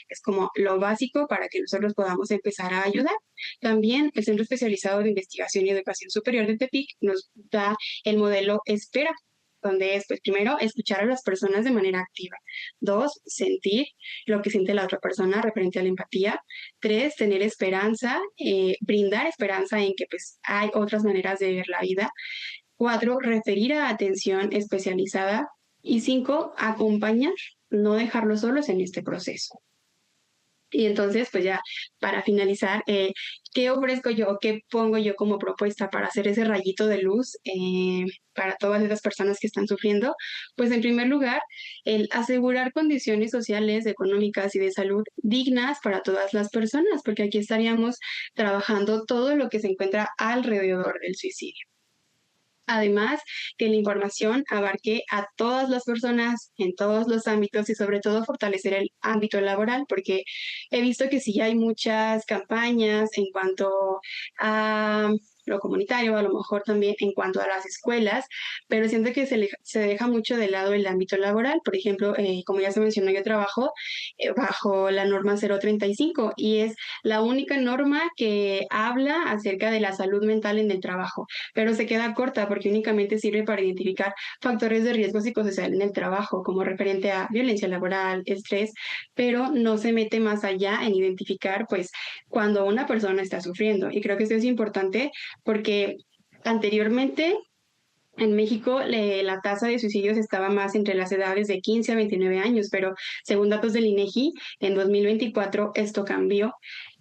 E: Es como lo básico para que nosotros podamos empezar a ayudar. También el Centro Especializado de Investigación y Educación Superior de Tepic nos da el modelo Espera, donde es, pues, primero, escuchar a las personas de manera activa. 2, sentir lo que siente la otra persona referente a la empatía. 3, tener esperanza, brindar esperanza en que pues hay otras maneras de ver la vida. 4, referir a atención especializada. Y 5, acompañar, no dejarlos solos en este proceso. Y entonces, pues ya para finalizar, ¿qué ofrezco yo? ¿Qué pongo yo como propuesta para hacer ese rayito de luz para todas esas personas que están sufriendo? Pues en primer lugar, el asegurar condiciones sociales, económicas y de salud dignas para todas las personas, porque aquí estaríamos trabajando todo lo que se encuentra alrededor del suicidio. Además, que la información abarque a todas las personas en todos los ámbitos y sobre todo fortalecer el ámbito laboral, porque he visto que sí hay muchas campañas en cuanto a lo comunitario, a lo mejor también en cuanto a las escuelas, pero siento que se deja mucho de lado el ámbito laboral. Por ejemplo, como ya se mencionó, yo trabajo bajo la norma 035 y es la única norma que habla acerca de la salud mental en el trabajo, pero se queda corta porque únicamente sirve para identificar factores de riesgo psicosocial en el trabajo, como referente a violencia laboral, estrés, pero no se mete más allá en identificar, pues, cuando una persona está sufriendo. Y creo que esto es importante porque anteriormente en México la tasa de suicidios estaba más entre las edades de 15 a 29 años, pero según datos del INEGI, en 2024 esto cambió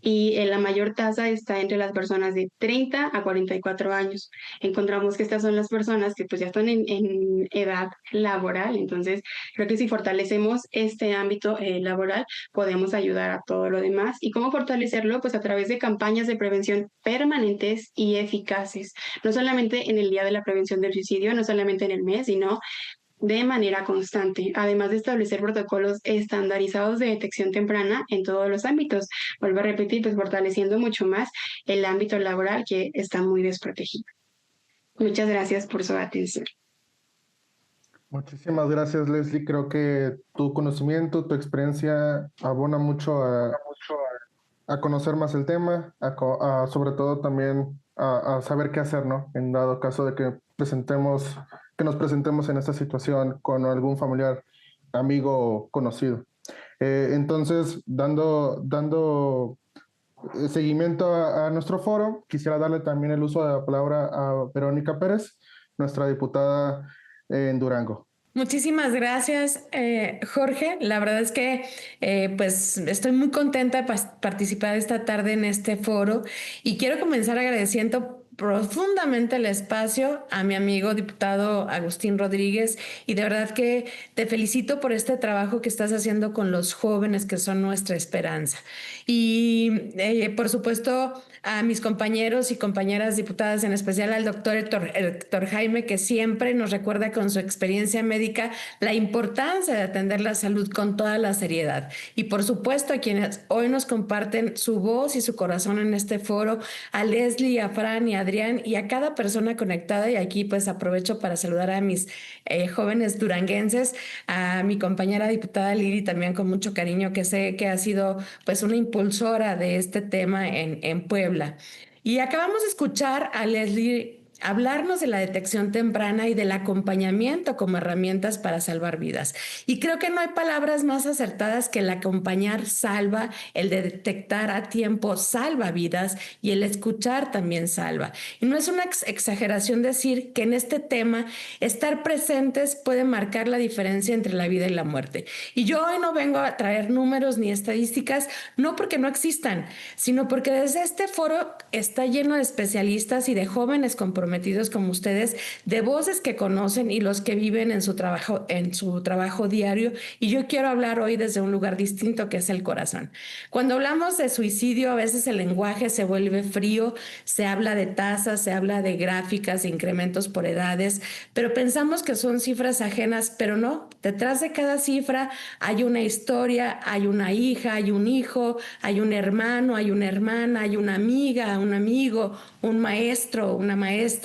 E: y la mayor tasa está entre las personas de 30 a 44 años. Encontramos que estas son las personas que pues ya están en edad laboral, entonces creo que si fortalecemos este ámbito laboral podemos ayudar a todo lo demás. ¿Y cómo fortalecerlo? Pues a través de campañas de prevención permanentes y eficaces, no solamente en el Día de la Prevención del Suicidio, no solamente en el mes, sino de manera constante, además de establecer protocolos estandarizados de detección temprana en todos los ámbitos. Vuelvo a repetir, pues fortaleciendo mucho más el ámbito laboral que está muy desprotegido. Muchas gracias por su atención.
B: Muchísimas gracias, Leslie. Creo que tu conocimiento, tu experiencia abona mucho a conocer más el tema, sobre todo también a saber qué hacer, ¿no? En dado caso de que nos presentemos en esta situación con algún familiar, amigo o conocido. Entonces, dando seguimiento a nuestro foro, quisiera darle también el uso de la palabra a Verónica Pérez, nuestra diputada en Durango.
F: Muchísimas gracias, Jorge. La verdad es que pues estoy muy contenta de participar esta tarde en este foro y quiero comenzar agradeciendo profundamente el espacio a mi amigo diputado Agustín Rodríguez, y de verdad que te felicito por este trabajo que estás haciendo con los jóvenes que son nuestra esperanza. Y por supuesto a mis compañeros y compañeras diputadas, en especial al doctor Héctor Jaime, que siempre nos recuerda con su experiencia médica la importancia de atender la salud con toda la seriedad. Y por supuesto a quienes hoy nos comparten su voz y su corazón en este foro, a Leslie, a Fran y a Adrián, y a cada persona conectada. Y aquí pues aprovecho para saludar a mis jóvenes duranguenses, a mi compañera diputada Lili también con mucho cariño, que sé que ha sido pues una impulsora de este tema en Puebla. Y acabamos de escuchar a Leslie hablarnos de la detección temprana y del acompañamiento como herramientas para salvar vidas. Y creo que no hay palabras más acertadas que el acompañar salva, el de detectar a tiempo salva vidas, y el escuchar también salva. Y no es una exageración decir que en este tema estar presentes puede marcar la diferencia entre la vida y la muerte. Y yo hoy no vengo a traer números ni estadísticas, no porque no existan, sino porque desde este foro está lleno de especialistas y de jóvenes comprometidos como ustedes, de voces que conocen y los que viven en su trabajo diario. Y yo quiero hablar hoy desde un lugar distinto, que es el corazón. Cuando hablamos de suicidio, a veces el lenguaje se vuelve frío, se habla de tasas, se habla de gráficas, de incrementos por edades, pero pensamos que son cifras ajenas, pero no. Detrás de cada cifra hay una historia, hay una hija, hay un hijo, hay un hermano, hay una hermana, hay una amiga, un amigo, un maestro, una maestra.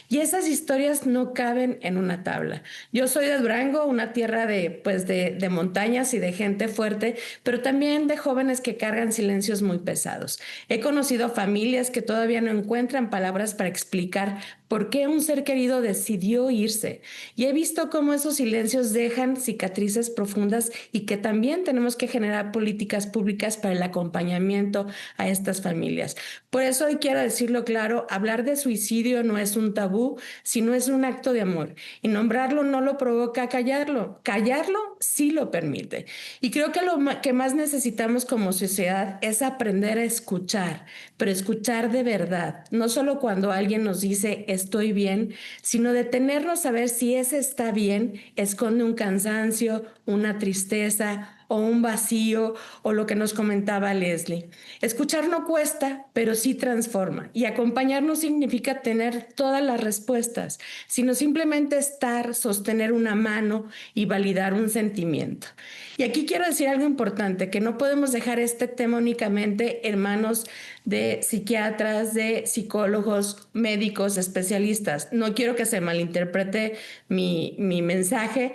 F: Y esas historias no caben en una tabla. Yo soy de Durango, una tierra de montañas y de gente fuerte, pero también de jóvenes que cargan silencios muy pesados. He conocido familias que todavía no encuentran palabras para explicar por qué un ser querido decidió irse. Y he visto cómo esos silencios dejan cicatrices profundas, y que también tenemos que generar políticas públicas para el acompañamiento a estas familias. Por eso hoy quiero decirlo claro, hablar de suicidio no es un tabú, sino es un acto de amor. Y nombrarlo no lo provoca callarlo. Callarlo sí lo permite. Y creo que lo que más necesitamos como sociedad es aprender a escuchar, pero escuchar de verdad. No solo cuando alguien nos dice estoy bien, sino detenernos a ver si ese está bien esconde un cansancio, una tristeza o un vacío, o lo que nos comentaba Leslie. Escuchar no cuesta, pero sí transforma. Y acompañar no significa tener todas las respuestas, sino simplemente estar, sostener una mano y validar un sentimiento. Y aquí quiero decir algo importante, que no podemos dejar este tema únicamente en manos de psiquiatras, de psicólogos, médicos, especialistas. No quiero que se malinterprete mi mensaje,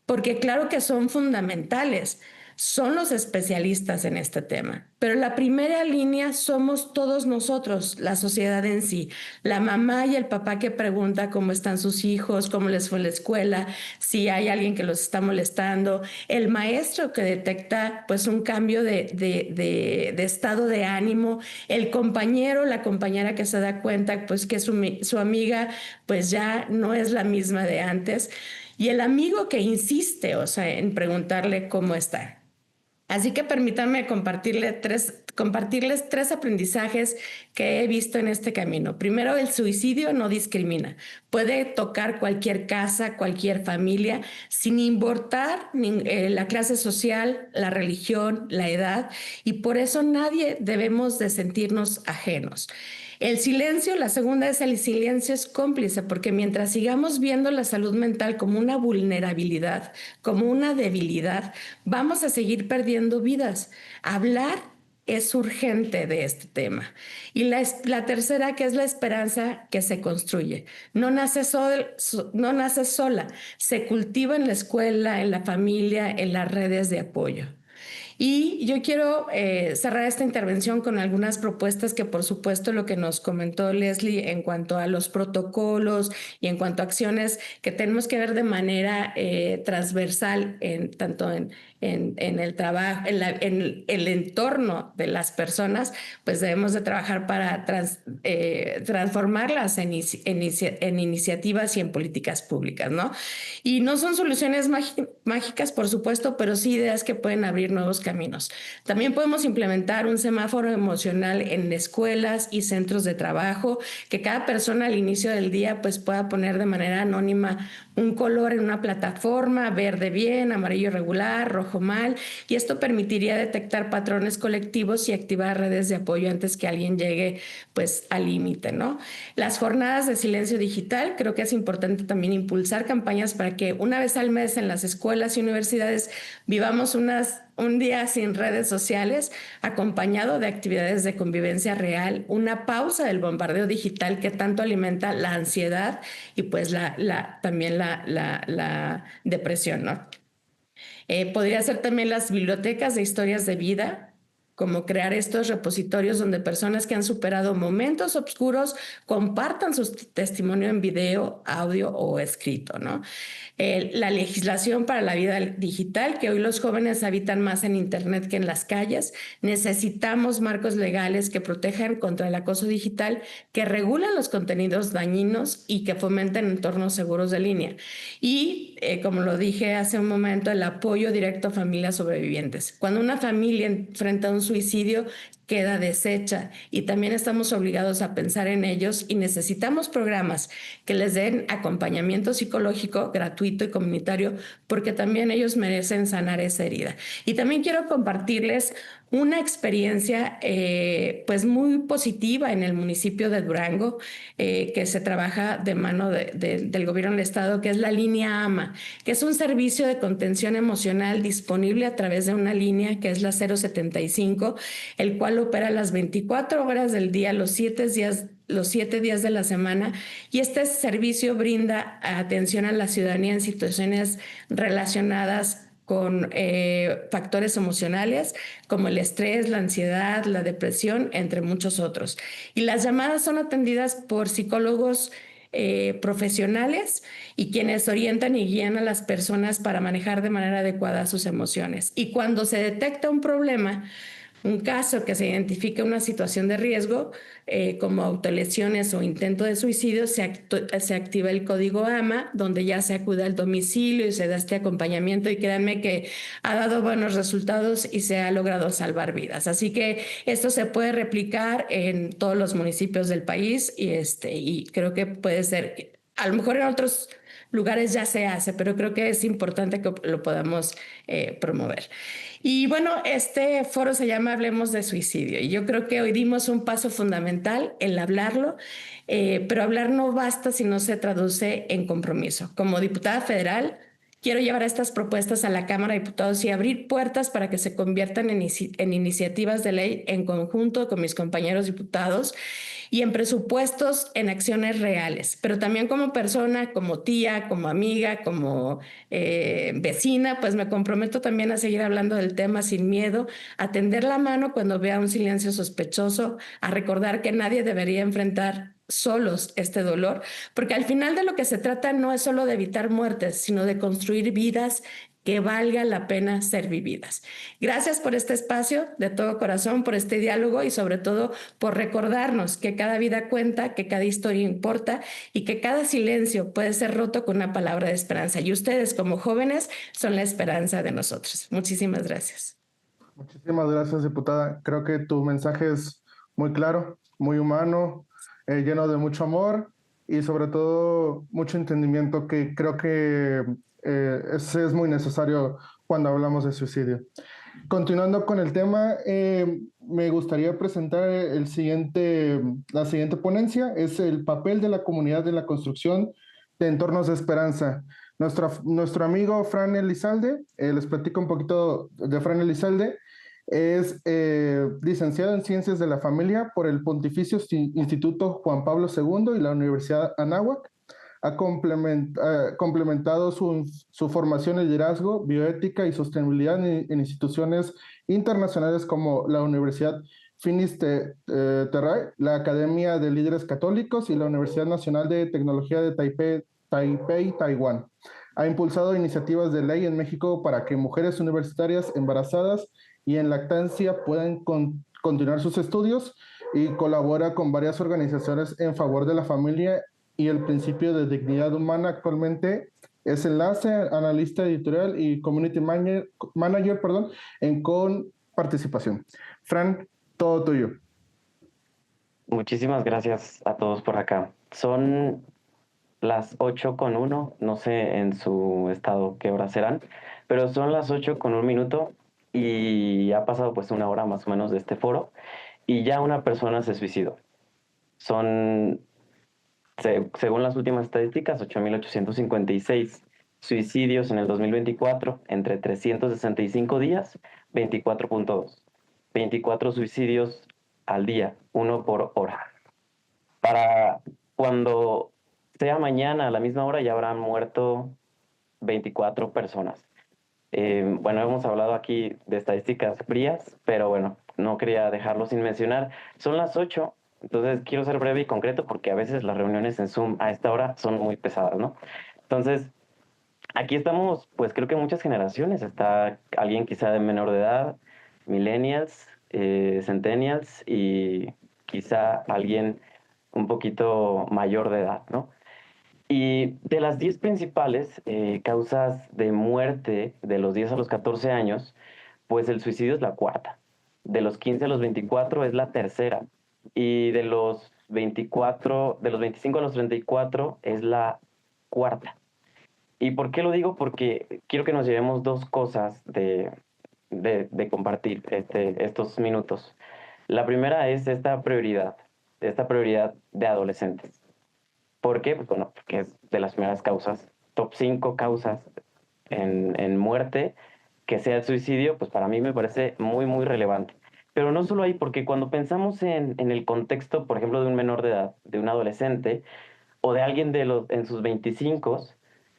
F: porque claro que son fundamentales, son los especialistas en este tema. Pero la primera línea somos todos nosotros, la sociedad en sí. La mamá y el papá que pregunta cómo están sus hijos, cómo les fue en la escuela, si hay alguien que los está molestando. El maestro que detecta pues un cambio de estado de ánimo. El compañero, la compañera que se da cuenta pues que su amiga pues ya no es la misma de antes. Y el amigo que insiste, o sea, en preguntarle cómo está. Así que permítanme compartirles tres aprendizajes que he visto en este camino. Primero, el suicidio no discrimina. Puede tocar cualquier casa, cualquier familia, sin importar la clase social, la religión, la edad, y por eso nadie debemos de sentirnos ajenos. El silencio, la segunda es el silencio es cómplice, porque mientras sigamos viendo la salud mental como una vulnerabilidad, como una debilidad, vamos a seguir perdiendo vidas. Hablar es urgente de este tema. Y la tercera, que es la esperanza que se construye. No nace sola, se cultiva en la escuela, en la familia, en las redes de apoyo. Y yo quiero cerrar esta intervención con algunas propuestas que, por supuesto, lo que nos comentó Leslie en cuanto a los protocolos y en cuanto a acciones que tenemos que ver de manera transversal, tanto en el trabajo, en el entorno de las personas, pues debemos de trabajar para transformarlas en iniciativas y en políticas públicas, ¿no? Y no son soluciones mágicas, por supuesto, pero sí ideas que pueden abrir nuevos caminos. También podemos implementar un semáforo emocional en escuelas y centros de trabajo, que cada persona al inicio del día pues pueda poner de manera anónima un color en una plataforma: verde bien, amarillo regular, rojo mal, y esto permitiría detectar patrones colectivos y activar redes de apoyo antes que alguien llegue pues al límite, ¿no? Las jornadas de silencio digital, creo que es importante también impulsar campañas para que una vez al mes en las escuelas y universidades vivamos un día sin redes sociales, acompañado de actividades de convivencia real, una pausa del bombardeo digital que tanto alimenta la ansiedad y pues también la depresión, ¿no? Podría ser también las bibliotecas de historias de vida, como crear estos repositorios donde personas que han superado momentos oscuros compartan su testimonio en video, audio o escrito, ¿no? La legislación para la vida digital, que hoy los jóvenes habitan más en Internet que en las calles. Necesitamos marcos legales que protejan contra el acoso digital, que regulen los contenidos dañinos y que fomenten entornos seguros de línea. Y, como lo dije hace un momento, el apoyo directo a familias sobrevivientes. Cuando una familia enfrenta un suicidio, queda deshecha, y también estamos obligados a pensar en ellos y necesitamos programas que les den acompañamiento psicológico gratuito y comunitario, porque también ellos merecen sanar esa herida. Y también quiero compartirles una experiencia pues muy positiva en el municipio de Durango, que se trabaja de mano del gobierno del estado, que es la línea AMA, que es un servicio de contención emocional disponible a través de una línea que es la 075, el cual opera las 24 horas del día, los 7 días de la semana, y este servicio brinda atención a la ciudadanía en situaciones relacionadas con factores emocionales como el estrés, la ansiedad, la depresión, entre muchos otros. Y las llamadas son atendidas por psicólogos profesionales y quienes orientan y guían a las personas para manejar de manera adecuada sus emociones. Y cuando se detecta un problema, un caso que se identifique una situación de riesgo, como autolesiones o intento de suicidio, se activa el código AMA, donde ya se acude al domicilio y se da este acompañamiento, y créanme que ha dado buenos resultados y se ha logrado salvar vidas. Así que esto se puede replicar en todos los municipios del país, y creo que puede ser, a lo mejor en otros lugares ya se hace, pero creo que es importante que lo podamos promover. Y bueno, este foro se llama Hablemos de Suicidio, y yo creo que hoy dimos un paso fundamental en hablarlo, pero hablar no basta si no se traduce en compromiso. Como diputada federal, quiero llevar estas propuestas a la Cámara de Diputados y abrir puertas para que se conviertan en iniciativas de ley en conjunto con mis compañeros diputados, y en presupuestos, en acciones reales. Pero también como persona, como tía, como amiga, como vecina, pues me comprometo también a seguir hablando del tema sin miedo, a tender la mano cuando vea un silencio sospechoso, a recordar que nadie debería enfrentar solos este dolor, porque al final de lo que se trata no es solo de evitar muertes, sino de construir vidas que valga la pena ser vividas. Gracias por este espacio, de todo corazón, por este diálogo, y sobre todo por recordarnos que cada vida cuenta, que cada historia importa y que cada silencio puede ser roto con una palabra de esperanza. Y ustedes, como jóvenes, son la esperanza de nosotros. Muchísimas gracias.
B: Muchísimas gracias, diputada. Creo que tu mensaje es muy claro, muy humano, lleno de mucho amor y sobre todo mucho entendimiento, que creo que es muy necesario cuando hablamos de suicidio. Continuando con el tema, me gustaría presentar la siguiente ponencia. Es el papel de la comunidad en la construcción de entornos de esperanza. Nuestro amigo Fran Elizalde, les platico un poquito de Fran Elizalde. Es licenciado en Ciencias de la Familia por el Pontificio Instituto Juan Pablo II y la Universidad Anáhuac. Ha complementado su formación en liderazgo, bioética y sostenibilidad en instituciones internacionales como la Universidad Finis Terrae, la Academia de Líderes Católicos y la Universidad Nacional de Tecnología de Taipei, Taiwán. ha impulsado iniciativas de ley en México para que mujeres universitarias embarazadas y en lactancia puedan continuar sus estudios y colabora con varias organizaciones en favor de la familia y el principio de dignidad humana. Actualmente es enlace, analista editorial y community manager, perdón, en Con Participación. Fran, todo tuyo.
G: Muchísimas gracias a todos por acá. Son las 8:01, no sé en su estado qué horas serán, pero son las 8:01 y ha pasado pues una hora más o menos de este foro y ya una persona se suicidó. Son, según las últimas estadísticas, 8.856 suicidios en el 2024, entre 365 días, 24.2. 24 suicidios al día, uno por hora. Para cuando sea mañana a la misma hora ya habrán muerto 24 personas. Bueno, hemos hablado aquí de estadísticas frías, pero bueno, no quería dejarlo sin mencionar. Son las 8, entonces quiero ser breve y concreto porque a veces las reuniones en Zoom a esta hora son muy pesadas, ¿no? Entonces, aquí estamos, pues creo que muchas generaciones. Está alguien quizá de menor de edad, millennials, centennials y quizá alguien un poquito mayor de edad, ¿no? Y de las 10 principales causas de muerte de los 10 a los 14 años, pues el suicidio es la cuarta. De los 15 a los 24 es la tercera. Y de los 24, de los 25 a los 34 es la cuarta. ¿Y por qué lo digo? Porque quiero que nos llevemos dos cosas de compartir estos minutos. La primera es esta prioridad de adolescentes. ¿Por qué? Pues bueno, porque es de las primeras causas, top 5 causas en muerte, que sea el suicidio, pues para mí me parece muy, muy relevante. Pero no solo ahí, porque cuando pensamos en el contexto, por ejemplo, de un menor de edad, de un adolescente o de alguien en sus 25,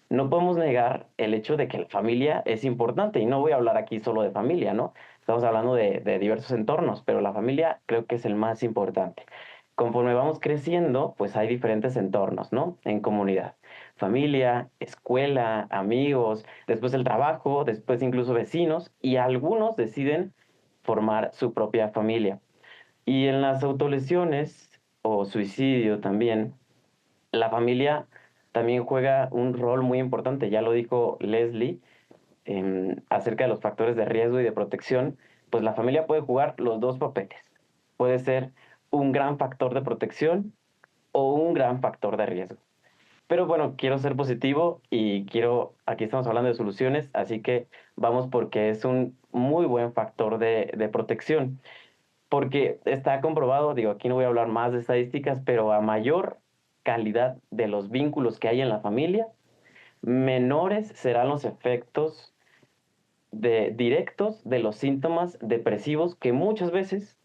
G: no podemos negar el hecho de que la familia es importante. Y no voy a hablar aquí solo de familia, ¿no? Estamos hablando de diversos entornos, pero la familia creo que es el más importante. Conforme vamos creciendo, pues hay diferentes entornos, ¿no? En comunidad. Familia, escuela, amigos, después el trabajo, después incluso vecinos, y algunos deciden formar su propia familia. Y en las autolesiones o suicidio también, la familia también juega un rol muy importante. Ya lo dijo Leslie acerca de los factores de riesgo y de protección. Pues la familia puede jugar los dos papeles. Puede ser un gran factor de protección o un gran factor de riesgo. Pero bueno, quiero ser positivo y aquí estamos hablando de soluciones, así que vamos porque es un muy buen factor de protección. Porque está comprobado, digo, aquí no voy a hablar más de estadísticas, pero a mayor calidad de los vínculos que hay en la familia, menores serán los efectos directos de los síntomas depresivos que muchas veces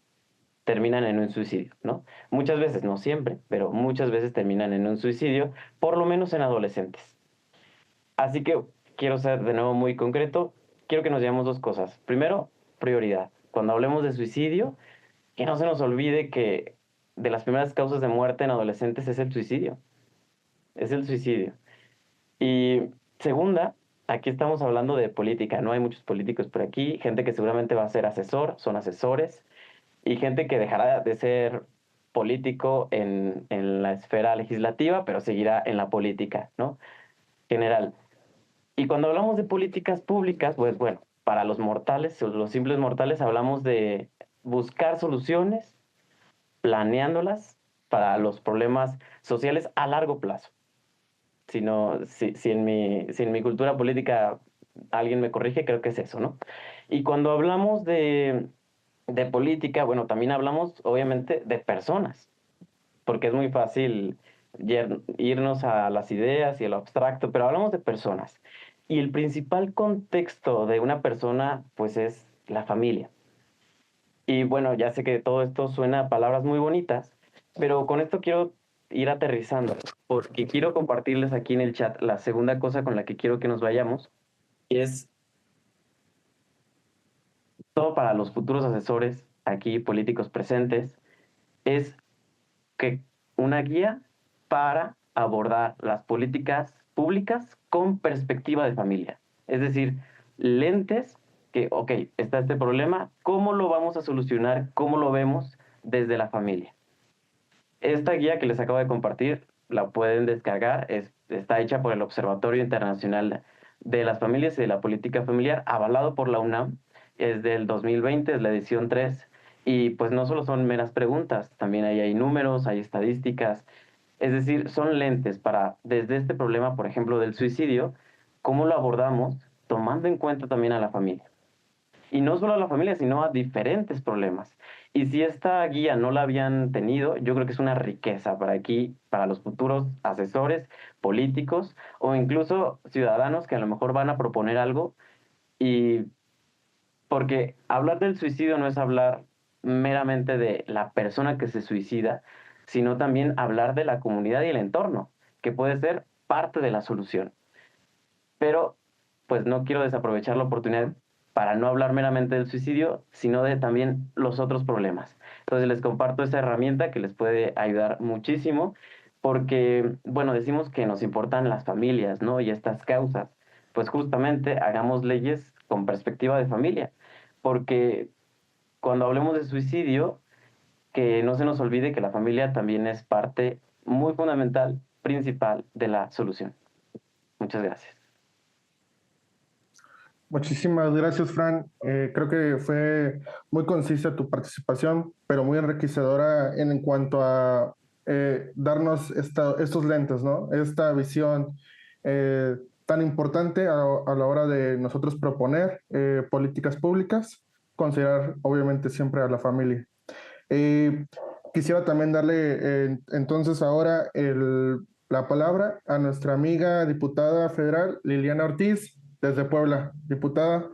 G: terminan en un suicidio, ¿no? Muchas veces, no siempre, pero muchas veces terminan en un suicidio, por lo menos en adolescentes. Así que quiero ser de nuevo muy concreto, quiero que nos llevemos dos cosas. Primero, prioridad. Cuando hablemos de suicidio, que no se nos olvide que de las primeras causas de muerte en adolescentes es el suicidio. Es el suicidio. Y segunda, aquí estamos hablando de política, no hay muchos políticos por aquí, gente que seguramente va a ser asesor, son asesores, y gente que dejará de ser político en la esfera legislativa, pero seguirá en la política, ¿no? General. Y cuando hablamos de políticas públicas, pues bueno, para los mortales, los simples mortales, hablamos de buscar soluciones, planeándolas para los problemas sociales a largo plazo. Si en mi cultura política alguien me corrige, creo que es eso, ¿no? Y cuando hablamos de política, bueno, también hablamos obviamente de personas, porque es muy fácil irnos a las ideas y a lo abstracto, pero hablamos de personas. Y el principal contexto de una persona, pues es la familia. Y bueno, ya sé que todo esto suena a palabras muy bonitas, pero con esto quiero ir aterrizando, porque quiero compartirles aquí en el chat la segunda cosa con la que quiero que nos vayamos, y es todo para los futuros asesores, aquí políticos presentes, es que una guía para abordar las políticas públicas con perspectiva de familia. Es decir, lentes que, ok, está este problema, ¿cómo lo vamos a solucionar? ¿Cómo lo vemos desde la familia? Esta guía que les acabo de compartir la pueden descargar, está hecha por el Observatorio Internacional de las Familias y de la Política Familiar, avalado por la UNAM, es del 2020, es la edición 3, y pues no solo son meras preguntas, también ahí hay números, hay estadísticas, es decir, son lentes para, desde este problema, por ejemplo, del suicidio, cómo lo abordamos, tomando en cuenta también a la familia. Y no solo a la familia, sino a diferentes problemas. Y si esta guía no la habían tenido, yo creo que es una riqueza para aquí, para los futuros asesores, políticos o incluso ciudadanos que a lo mejor van a proponer algo. Y porque hablar del suicidio no es hablar meramente de la persona que se suicida, sino también hablar de la comunidad y el entorno, que puede ser parte de la solución. Pero pues no quiero desaprovechar la oportunidad para no hablar meramente del suicidio, sino de también los otros problemas. Entonces les comparto esa herramienta que les puede ayudar muchísimo, porque, bueno, decimos que nos importan las familias, ¿no? Y estas causas. Pues justamente hagamos leyes con perspectiva de familia, porque cuando hablemos de suicidio, que no se nos olvide que la familia también es parte muy fundamental, principal de la solución. Muchas gracias.
B: Muchísimas gracias, Fran. Creo que fue muy concisa tu participación, pero muy enriquecedora en cuanto a darnos estos lentes, ¿no? Esta visión tan importante a la hora de nosotros proponer políticas públicas, considerar obviamente siempre a la familia. Quisiera también darle entonces ahora la palabra a nuestra amiga diputada federal Liliana Ortiz, desde Puebla. Diputada.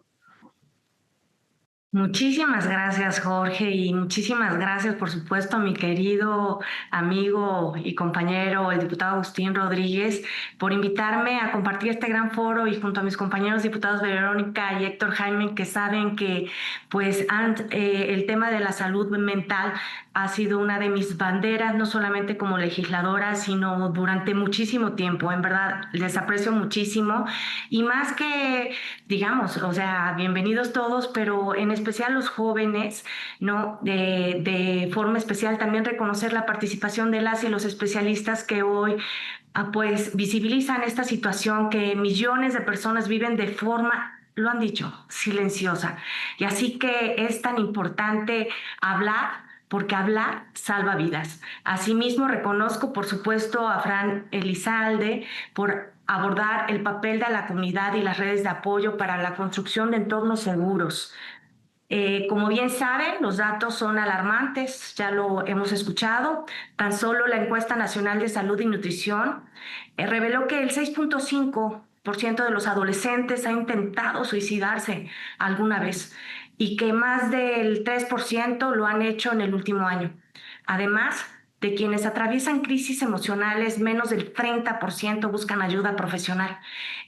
H: Muchísimas gracias, Jorge, y muchísimas gracias, por supuesto, a mi querido amigo y compañero, el diputado Agustín Rodríguez, por invitarme a compartir este gran foro y junto a mis compañeros diputados Verónica y Héctor Jaime, que saben que pues, el tema de la salud mental ha sido una de mis banderas, no solamente como legisladora, sino durante muchísimo tiempo. En verdad, les aprecio muchísimo y más que, digamos, o sea, bienvenidos todos, pero en especial los jóvenes, ¿no? De forma especial también reconocer la participación de las y los especialistas que hoy pues visibilizan esta situación que millones de personas viven de forma, lo han dicho, silenciosa. Y así que es tan importante hablar, porque hablar salva vidas. Asimismo, reconozco, por supuesto, a Fran Elizalde por abordar el papel de la comunidad y las redes de apoyo para la construcción de entornos seguros. Como bien saben, los datos son alarmantes, ya lo hemos escuchado. Tan solo la encuesta nacional de salud y nutrición reveló que el 6.5% de los adolescentes ha intentado suicidarse alguna vez y que más del 3% lo han hecho en el último año. Además, de quienes atraviesan crisis emocionales, menos del 30% buscan ayuda profesional.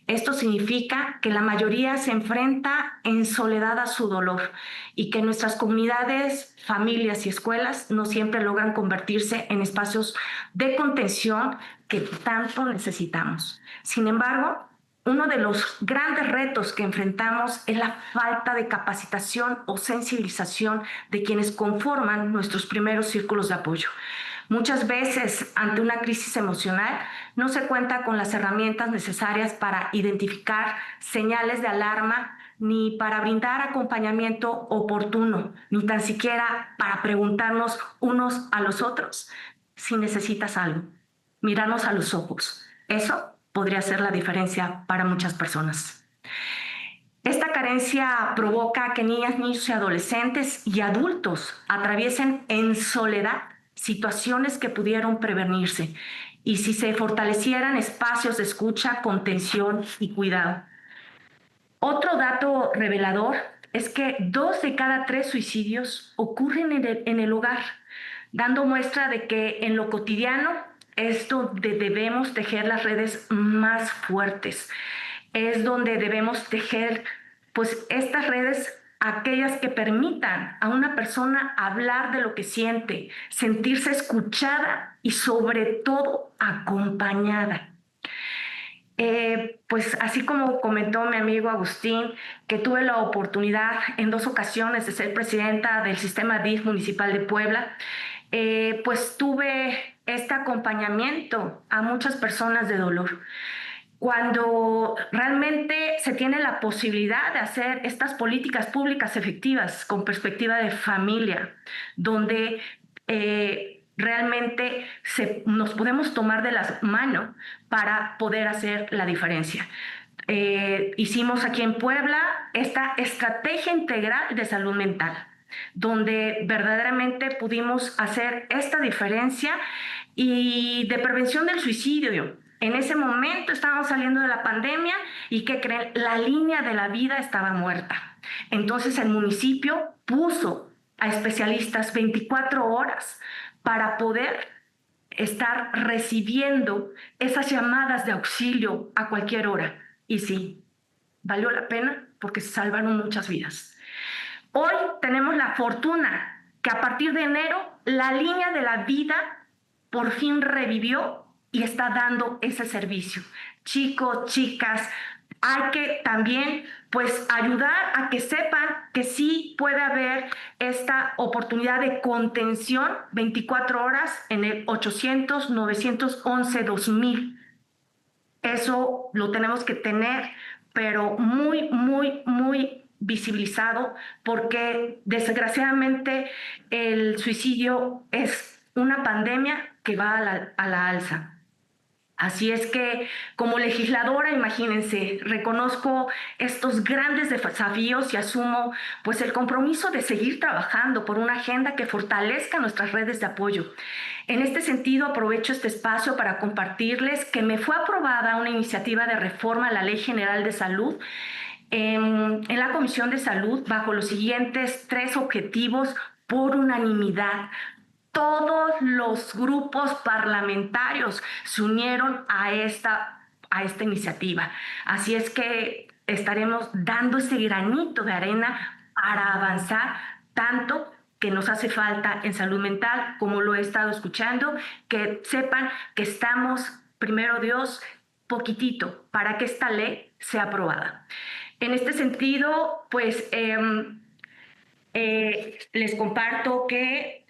H: Esto significa que la mayoría se enfrenta en soledad a su dolor y que nuestras comunidades, familias y escuelas no siempre logran convertirse en espacios de contención que tanto necesitamos. Sin embargo, uno de los grandes retos que enfrentamos es la falta de capacitación o sensibilización de quienes conforman nuestros primeros círculos de apoyo. Muchas veces, ante una crisis emocional, no se cuenta con las herramientas necesarias para identificar señales de alarma, ni para brindar acompañamiento oportuno, ni tan siquiera para preguntarnos unos a los otros si necesitas algo. Mirarnos a los ojos. Eso podría ser la diferencia para muchas personas. Esta carencia provoca que niñas, niños y adolescentes y adultos atraviesen en soledad situaciones que pudieron prevenirse y si se fortalecieran espacios de escucha, contención y cuidado. Otro dato revelador es que 2 de cada 3 suicidios ocurren en el hogar, dando muestra de que en lo cotidiano es donde debemos tejer las redes más fuertes, es donde debemos tejer pues estas redes, aquellas que permitan a una persona hablar de lo que siente, sentirse escuchada y sobre todo acompañada. Pues así como comentó mi amigo Agustín, que tuve la oportunidad en 2 ocasiones de ser presidenta del sistema DIF municipal de Puebla, pues tuve este acompañamiento a muchas personas de dolor. Cuando realmente se tiene la posibilidad de hacer estas políticas públicas efectivas con perspectiva de familia, donde realmente nos podemos tomar de las manos para poder hacer la diferencia. Hicimos aquí en Puebla esta estrategia integral de salud mental, donde verdaderamente pudimos hacer esta diferencia y de prevención del suicidio. En ese momento estábamos saliendo de la pandemia y ¿qué creen? La línea de la vida estaba muerta. Entonces el municipio puso a especialistas 24 horas para poder estar recibiendo esas llamadas de auxilio a cualquier hora. Y sí, valió la pena porque se salvaron muchas vidas. Hoy tenemos la fortuna que a partir de enero la línea de la vida por fin revivió y está dando ese servicio. Chicos, chicas, hay que también pues ayudar a que sepan que sí puede haber esta oportunidad de contención 24 horas en el 800-911-2000. Eso lo tenemos que tener, pero muy, muy, muy visibilizado, porque desgraciadamente el suicidio es una pandemia que va a la alza. Así es que como legisladora, imagínense, reconozco estos grandes desafíos y asumo pues el compromiso de seguir trabajando por una agenda que fortalezca nuestras redes de apoyo. En este sentido, aprovecho este espacio para compartirles que me fue aprobada una iniciativa de reforma a la Ley General de Salud en la Comisión de Salud bajo los siguientes 3 objetivos por unanimidad. Todos los grupos parlamentarios se unieron a esta iniciativa. Así es que estaremos dando ese granito de arena para avanzar tanto que nos hace falta en salud mental, como lo he estado escuchando, que sepan que estamos, primero Dios, poquitito para que esta ley sea aprobada. En este sentido, pues les comparto que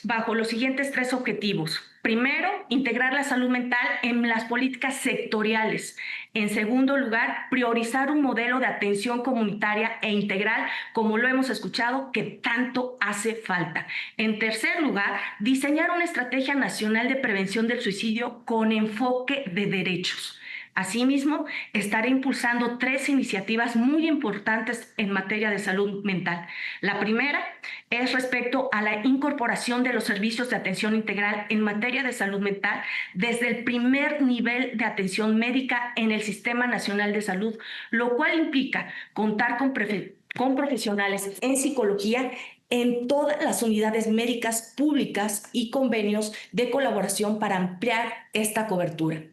H: bajo los siguientes 3 objetivos. Primero, integrar la salud mental en las políticas sectoriales. En segundo lugar, priorizar un modelo de atención comunitaria e integral, como lo hemos escuchado, que tanto hace falta. En tercer lugar, diseñar una estrategia nacional de prevención del suicidio con enfoque de derechos. Asimismo, estaré impulsando 3 iniciativas muy importantes en materia de salud mental. La primera es respecto a la incorporación de los servicios de atención integral en materia de salud mental desde el primer nivel de atención médica en el Sistema Nacional de Salud, lo cual implica contar con profesionales en psicología en todas las unidades médicas públicas y convenios de colaboración para ampliar esta cobertura.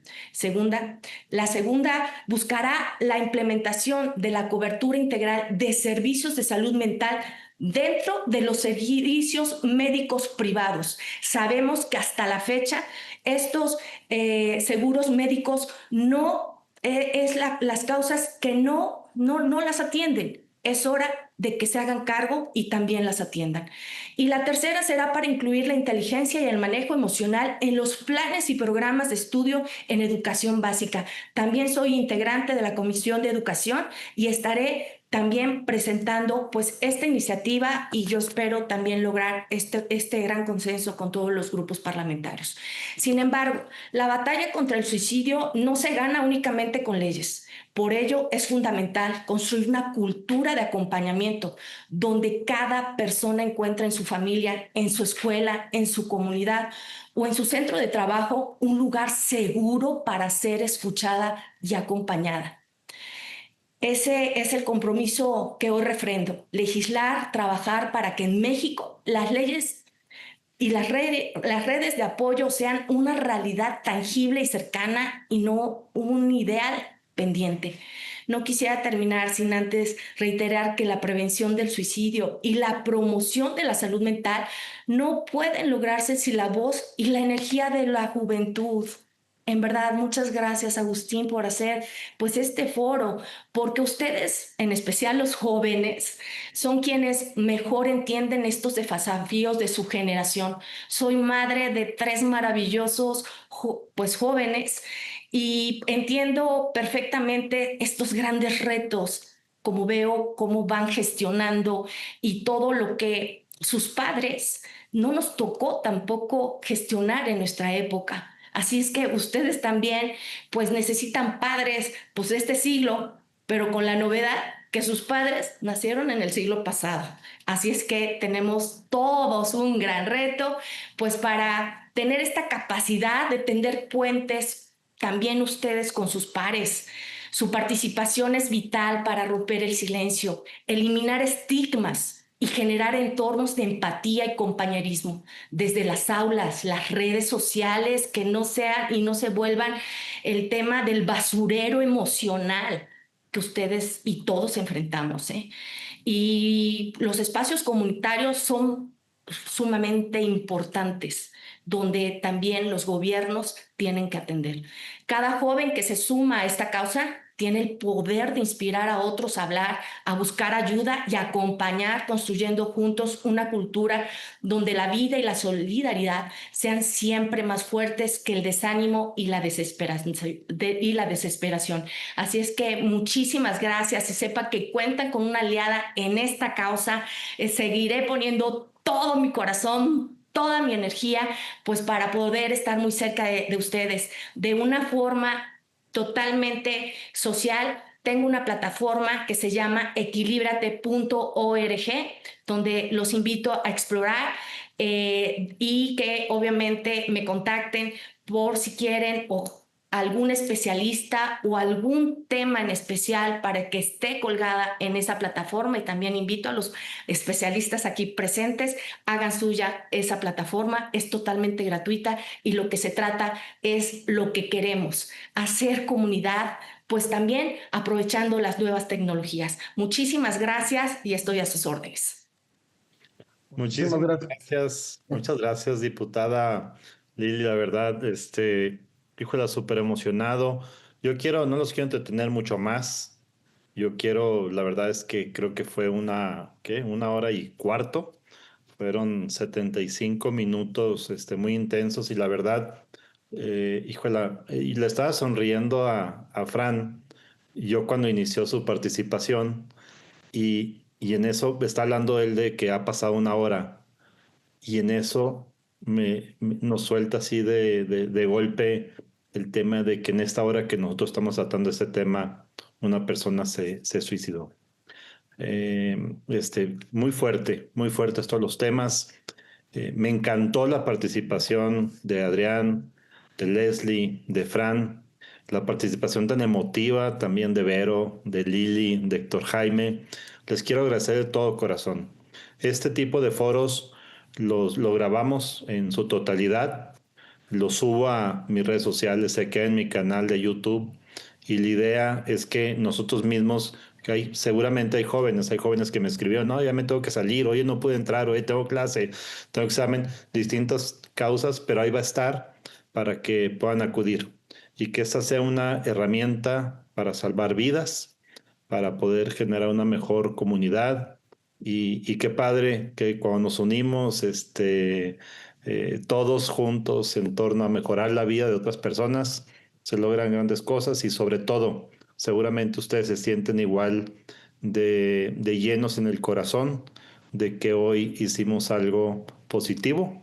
H: La segunda buscará la implementación de la cobertura integral de servicios de salud mental dentro de los servicios médicos privados. Sabemos que hasta la fecha estos seguros médicos no las causas que no las atienden. Es hora de que se hagan cargo y también las atiendan. Y la tercera será para incluir la inteligencia y el manejo emocional en los planes y programas de estudio en educación básica. También soy integrante de la Comisión de Educación y estaré también presentando pues esta iniciativa, y yo espero también lograr este gran consenso con todos los grupos parlamentarios. Sin embargo, la batalla contra el suicidio no se gana únicamente con leyes. Por ello, es fundamental construir una cultura de acompañamiento donde cada persona encuentre en su familia, en su escuela, en su comunidad o en su centro de trabajo un lugar seguro para ser escuchada y acompañada. Ese es el compromiso que hoy refrendo: legislar, trabajar para que en México las leyes y las redes de apoyo sean una realidad tangible y cercana y no un ideal pendiente. No quisiera terminar sin antes reiterar que la prevención del suicidio y la promoción de la salud mental no pueden lograrse sin la voz y la energía de la juventud. En verdad, muchas gracias, Agustín, por hacer pues este foro, porque ustedes, en especial los jóvenes, son quienes mejor entienden estos desafíos de su generación. Soy madre de 3 maravillosos pues jóvenes y entiendo perfectamente estos grandes retos, como veo cómo van gestionando y todo lo que sus padres no nos tocó tampoco gestionar en nuestra época. Así es que ustedes también pues necesitan padres pues de este siglo, pero con la novedad que sus padres nacieron en el siglo pasado. Así es que tenemos todos un gran reto pues para tener esta capacidad de tender puentes también ustedes con sus pares. Su participación es vital para romper el silencio, eliminar estigmas y generar entornos de empatía y compañerismo desde las aulas, las redes sociales, que no sean y no se vuelvan el tema del basurero emocional que ustedes y todos enfrentamos, ¿eh? Y los espacios comunitarios son sumamente importantes, donde también los gobiernos tienen que atender. Cada joven que se suma a esta causa tiene el poder de inspirar a otros a hablar, a buscar ayuda y a acompañar, construyendo juntos una cultura donde la vida y la solidaridad sean siempre más fuertes que el desánimo y la desesperación. Así es que muchísimas gracias y sepa que cuentan con una aliada en esta causa. Seguiré poniendo todo mi corazón, toda mi energía, pues para poder estar muy cerca de ustedes de una forma totalmente social. Tengo una plataforma que se llama equilibrate.org, donde los invito a explorar y que obviamente me contacten por si quieren o algún especialista o algún tema en especial para que esté colgada en esa plataforma. Y también invito a los especialistas aquí presentes, hagan suya esa plataforma, es totalmente gratuita y lo que se trata es lo que queremos, hacer comunidad, pues también aprovechando las nuevas tecnologías. Muchísimas gracias y estoy a sus órdenes.
A: Muchísimas gracias. Muchas gracias, diputada Lili, la verdad, híjole, súper emocionado. No los quiero entretener mucho más. La verdad es que creo que fue una hora y cuarto. Fueron 75 minutos, muy intensos y la verdad, híjole, y le estaba sonriendo a Fran, yo cuando inició su participación y en eso está hablando él de que ha pasado una hora y en eso nos suelta así de golpe el tema de que en esta hora que nosotros estamos tratando este tema, una persona se suicidó. Muy fuerte estos los temas. Me encantó la participación de Adrián, de Leslie, de Fran, la participación tan emotiva también de Vero, de Lili, de Héctor Jaime. Les quiero agradecer de todo corazón. Este tipo de foros lo grabamos en su totalidad, lo subo a mis redes sociales, se queda en mi canal de YouTube y la idea es que nosotros mismos, seguramente hay jóvenes que me escribieron, no, ya me tengo que salir, oye, no pude entrar, oye, tengo clase, tengo examen, distintas causas, pero ahí va a estar para que puedan acudir y que esta sea una herramienta para salvar vidas, para poder generar una mejor comunidad y qué padre que cuando nos unimos, todos juntos en torno a mejorar la vida de otras personas, se logran grandes cosas y sobre todo, seguramente ustedes se sienten igual de llenos en el corazón de que hoy hicimos algo positivo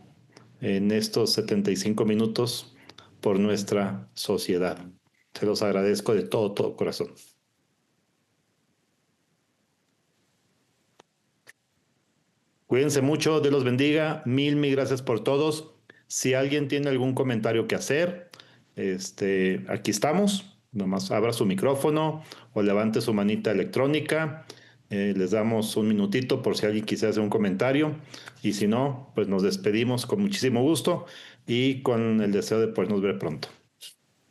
A: en estos 75 minutos por nuestra sociedad. Se los agradezco de todo corazón. Cuídense mucho, Dios los bendiga. Mil gracias por todos. Si alguien tiene algún comentario que hacer, aquí estamos. Nomás abra su micrófono o levante su manita electrónica. Les damos un minutito por si alguien quisiera hacer un comentario. Y si no, pues nos despedimos con muchísimo gusto y con el deseo de podernos ver pronto.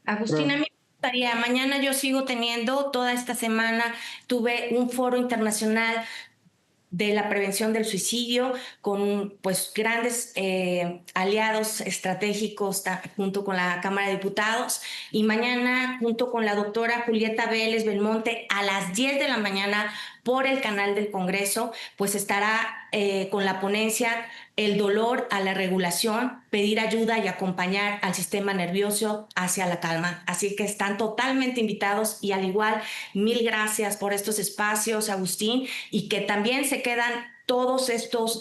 H: Agustín, a mí me gustaría, mañana yo sigo teniendo, toda esta semana tuve un foro internacional de la prevención del suicidio, con pues grandes aliados estratégicos junto con la Cámara de Diputados. Y mañana, junto con la doctora Julieta Vélez Belmonte, a las 10 de la mañana por el canal del Congreso, pues estará con la ponencia El dolor a la regulación, pedir ayuda y acompañar al sistema nervioso hacia la calma. Así que están totalmente invitados y al igual, mil gracias por estos espacios, Agustín, y que también se quedan todos estos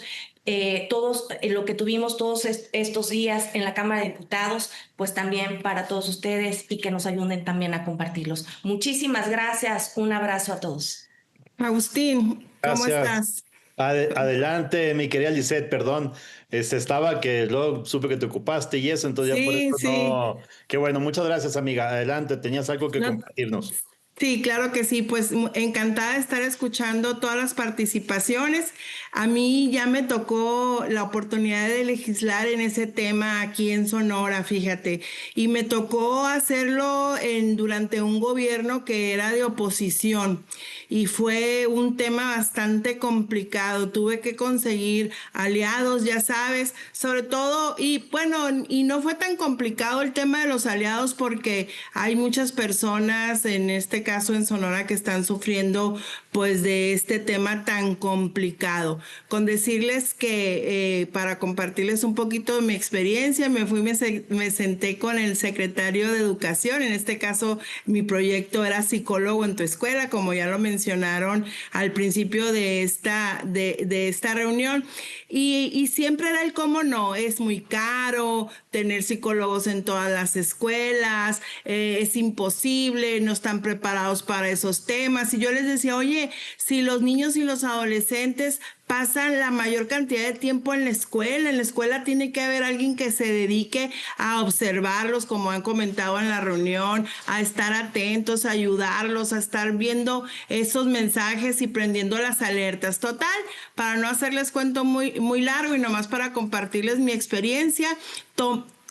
H: lo que tuvimos todos estos días en la Cámara de Diputados, pues también para todos ustedes y que nos ayuden también a compartirlos. Muchísimas gracias. Un abrazo a todos.
I: Agustín, ¿cómo estás?
A: Adelante, mi querida Lisette, perdón. Estaba que luego supe que te ocupaste y eso, entonces ya por eso no. Qué bueno, muchas gracias, amiga. Adelante, tenías algo que compartirnos.
I: Sí, claro que sí, pues encantada de estar escuchando todas las participaciones. A mí ya me tocó la oportunidad de legislar en ese tema aquí en Sonora, fíjate, y me tocó hacerlo durante un gobierno que era de oposición y fue un tema bastante complicado. Tuve que conseguir aliados, ya sabes, sobre todo, y bueno, y no fue tan complicado el tema de los aliados porque hay muchas personas en este caso en Sonora que están sufriendo pues de este tema tan complicado. Con decirles que para compartirles un poquito de mi experiencia, me senté con el secretario de Educación. En este caso mi proyecto era Psicólogo en tu Escuela, como ya lo mencionaron al principio de esta reunión. Y siempre era el cómo no, es muy caro tener psicólogos en todas las escuelas, es imposible, no están preparados para esos temas. Y yo les decía, oye, si los niños y los adolescentes pasan la mayor cantidad de tiempo en la escuela tiene que haber alguien que se dedique a observarlos, como han comentado en la reunión, a estar atentos, a ayudarlos, a estar viendo esos mensajes y prendiendo las alertas. Total, para no hacerles cuento muy largo y nomás para compartirles mi experiencia,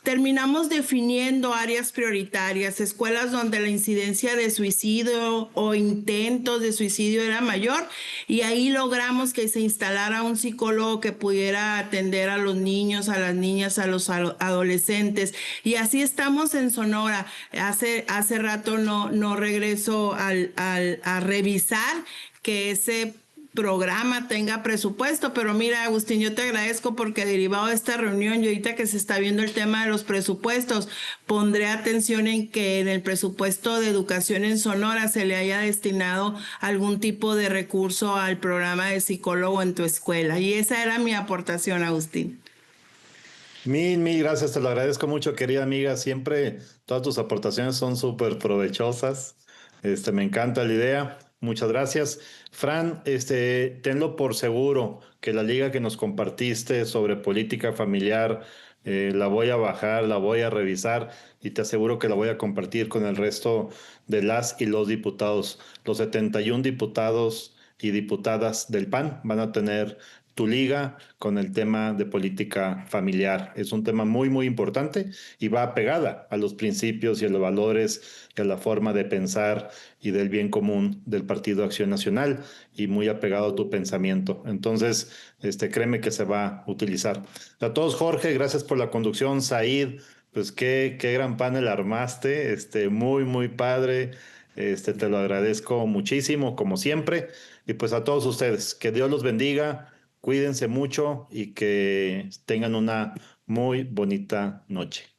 I: terminamos definiendo áreas prioritarias, escuelas donde la incidencia de suicidio o intentos de suicidio era mayor, y ahí logramos que se instalara un psicólogo que pudiera atender a los niños, a las niñas, a los adolescentes. Y así estamos en Sonora. Hace rato no regreso a revisar que ese programa tenga presupuesto, pero mira, Agustín, yo te agradezco porque derivado de esta reunión y ahorita que se está viendo el tema de los presupuestos, pondré atención en que en el presupuesto de educación en Sonora se le haya destinado algún tipo de recurso al programa de Psicólogo en tu Escuela. Y esa era mi aportación, Agustín.
A: Mil gracias, te lo agradezco mucho, querida amiga. Siempre todas tus aportaciones son súper provechosas. Me encanta la idea. Muchas gracias. Fran, tenlo por seguro que la liga que nos compartiste sobre política familiar, la voy a bajar, la voy a revisar y te aseguro que la voy a compartir con el resto de las y los diputados. Los 71 diputados y diputadas del PAN van a tener tu liga con el tema de política familiar. Es un tema muy importante y va pegada a los principios y a los valores y a la forma de pensar y del bien común del Partido Acción Nacional y muy apegado a tu pensamiento. Entonces, créeme que se va a utilizar. A todos, Jorge, gracias por la conducción. Said, pues qué gran panel armaste, muy padre. Te lo agradezco muchísimo, como siempre. Y pues a todos ustedes, que Dios los bendiga. Cuídense mucho y que tengan una muy bonita noche.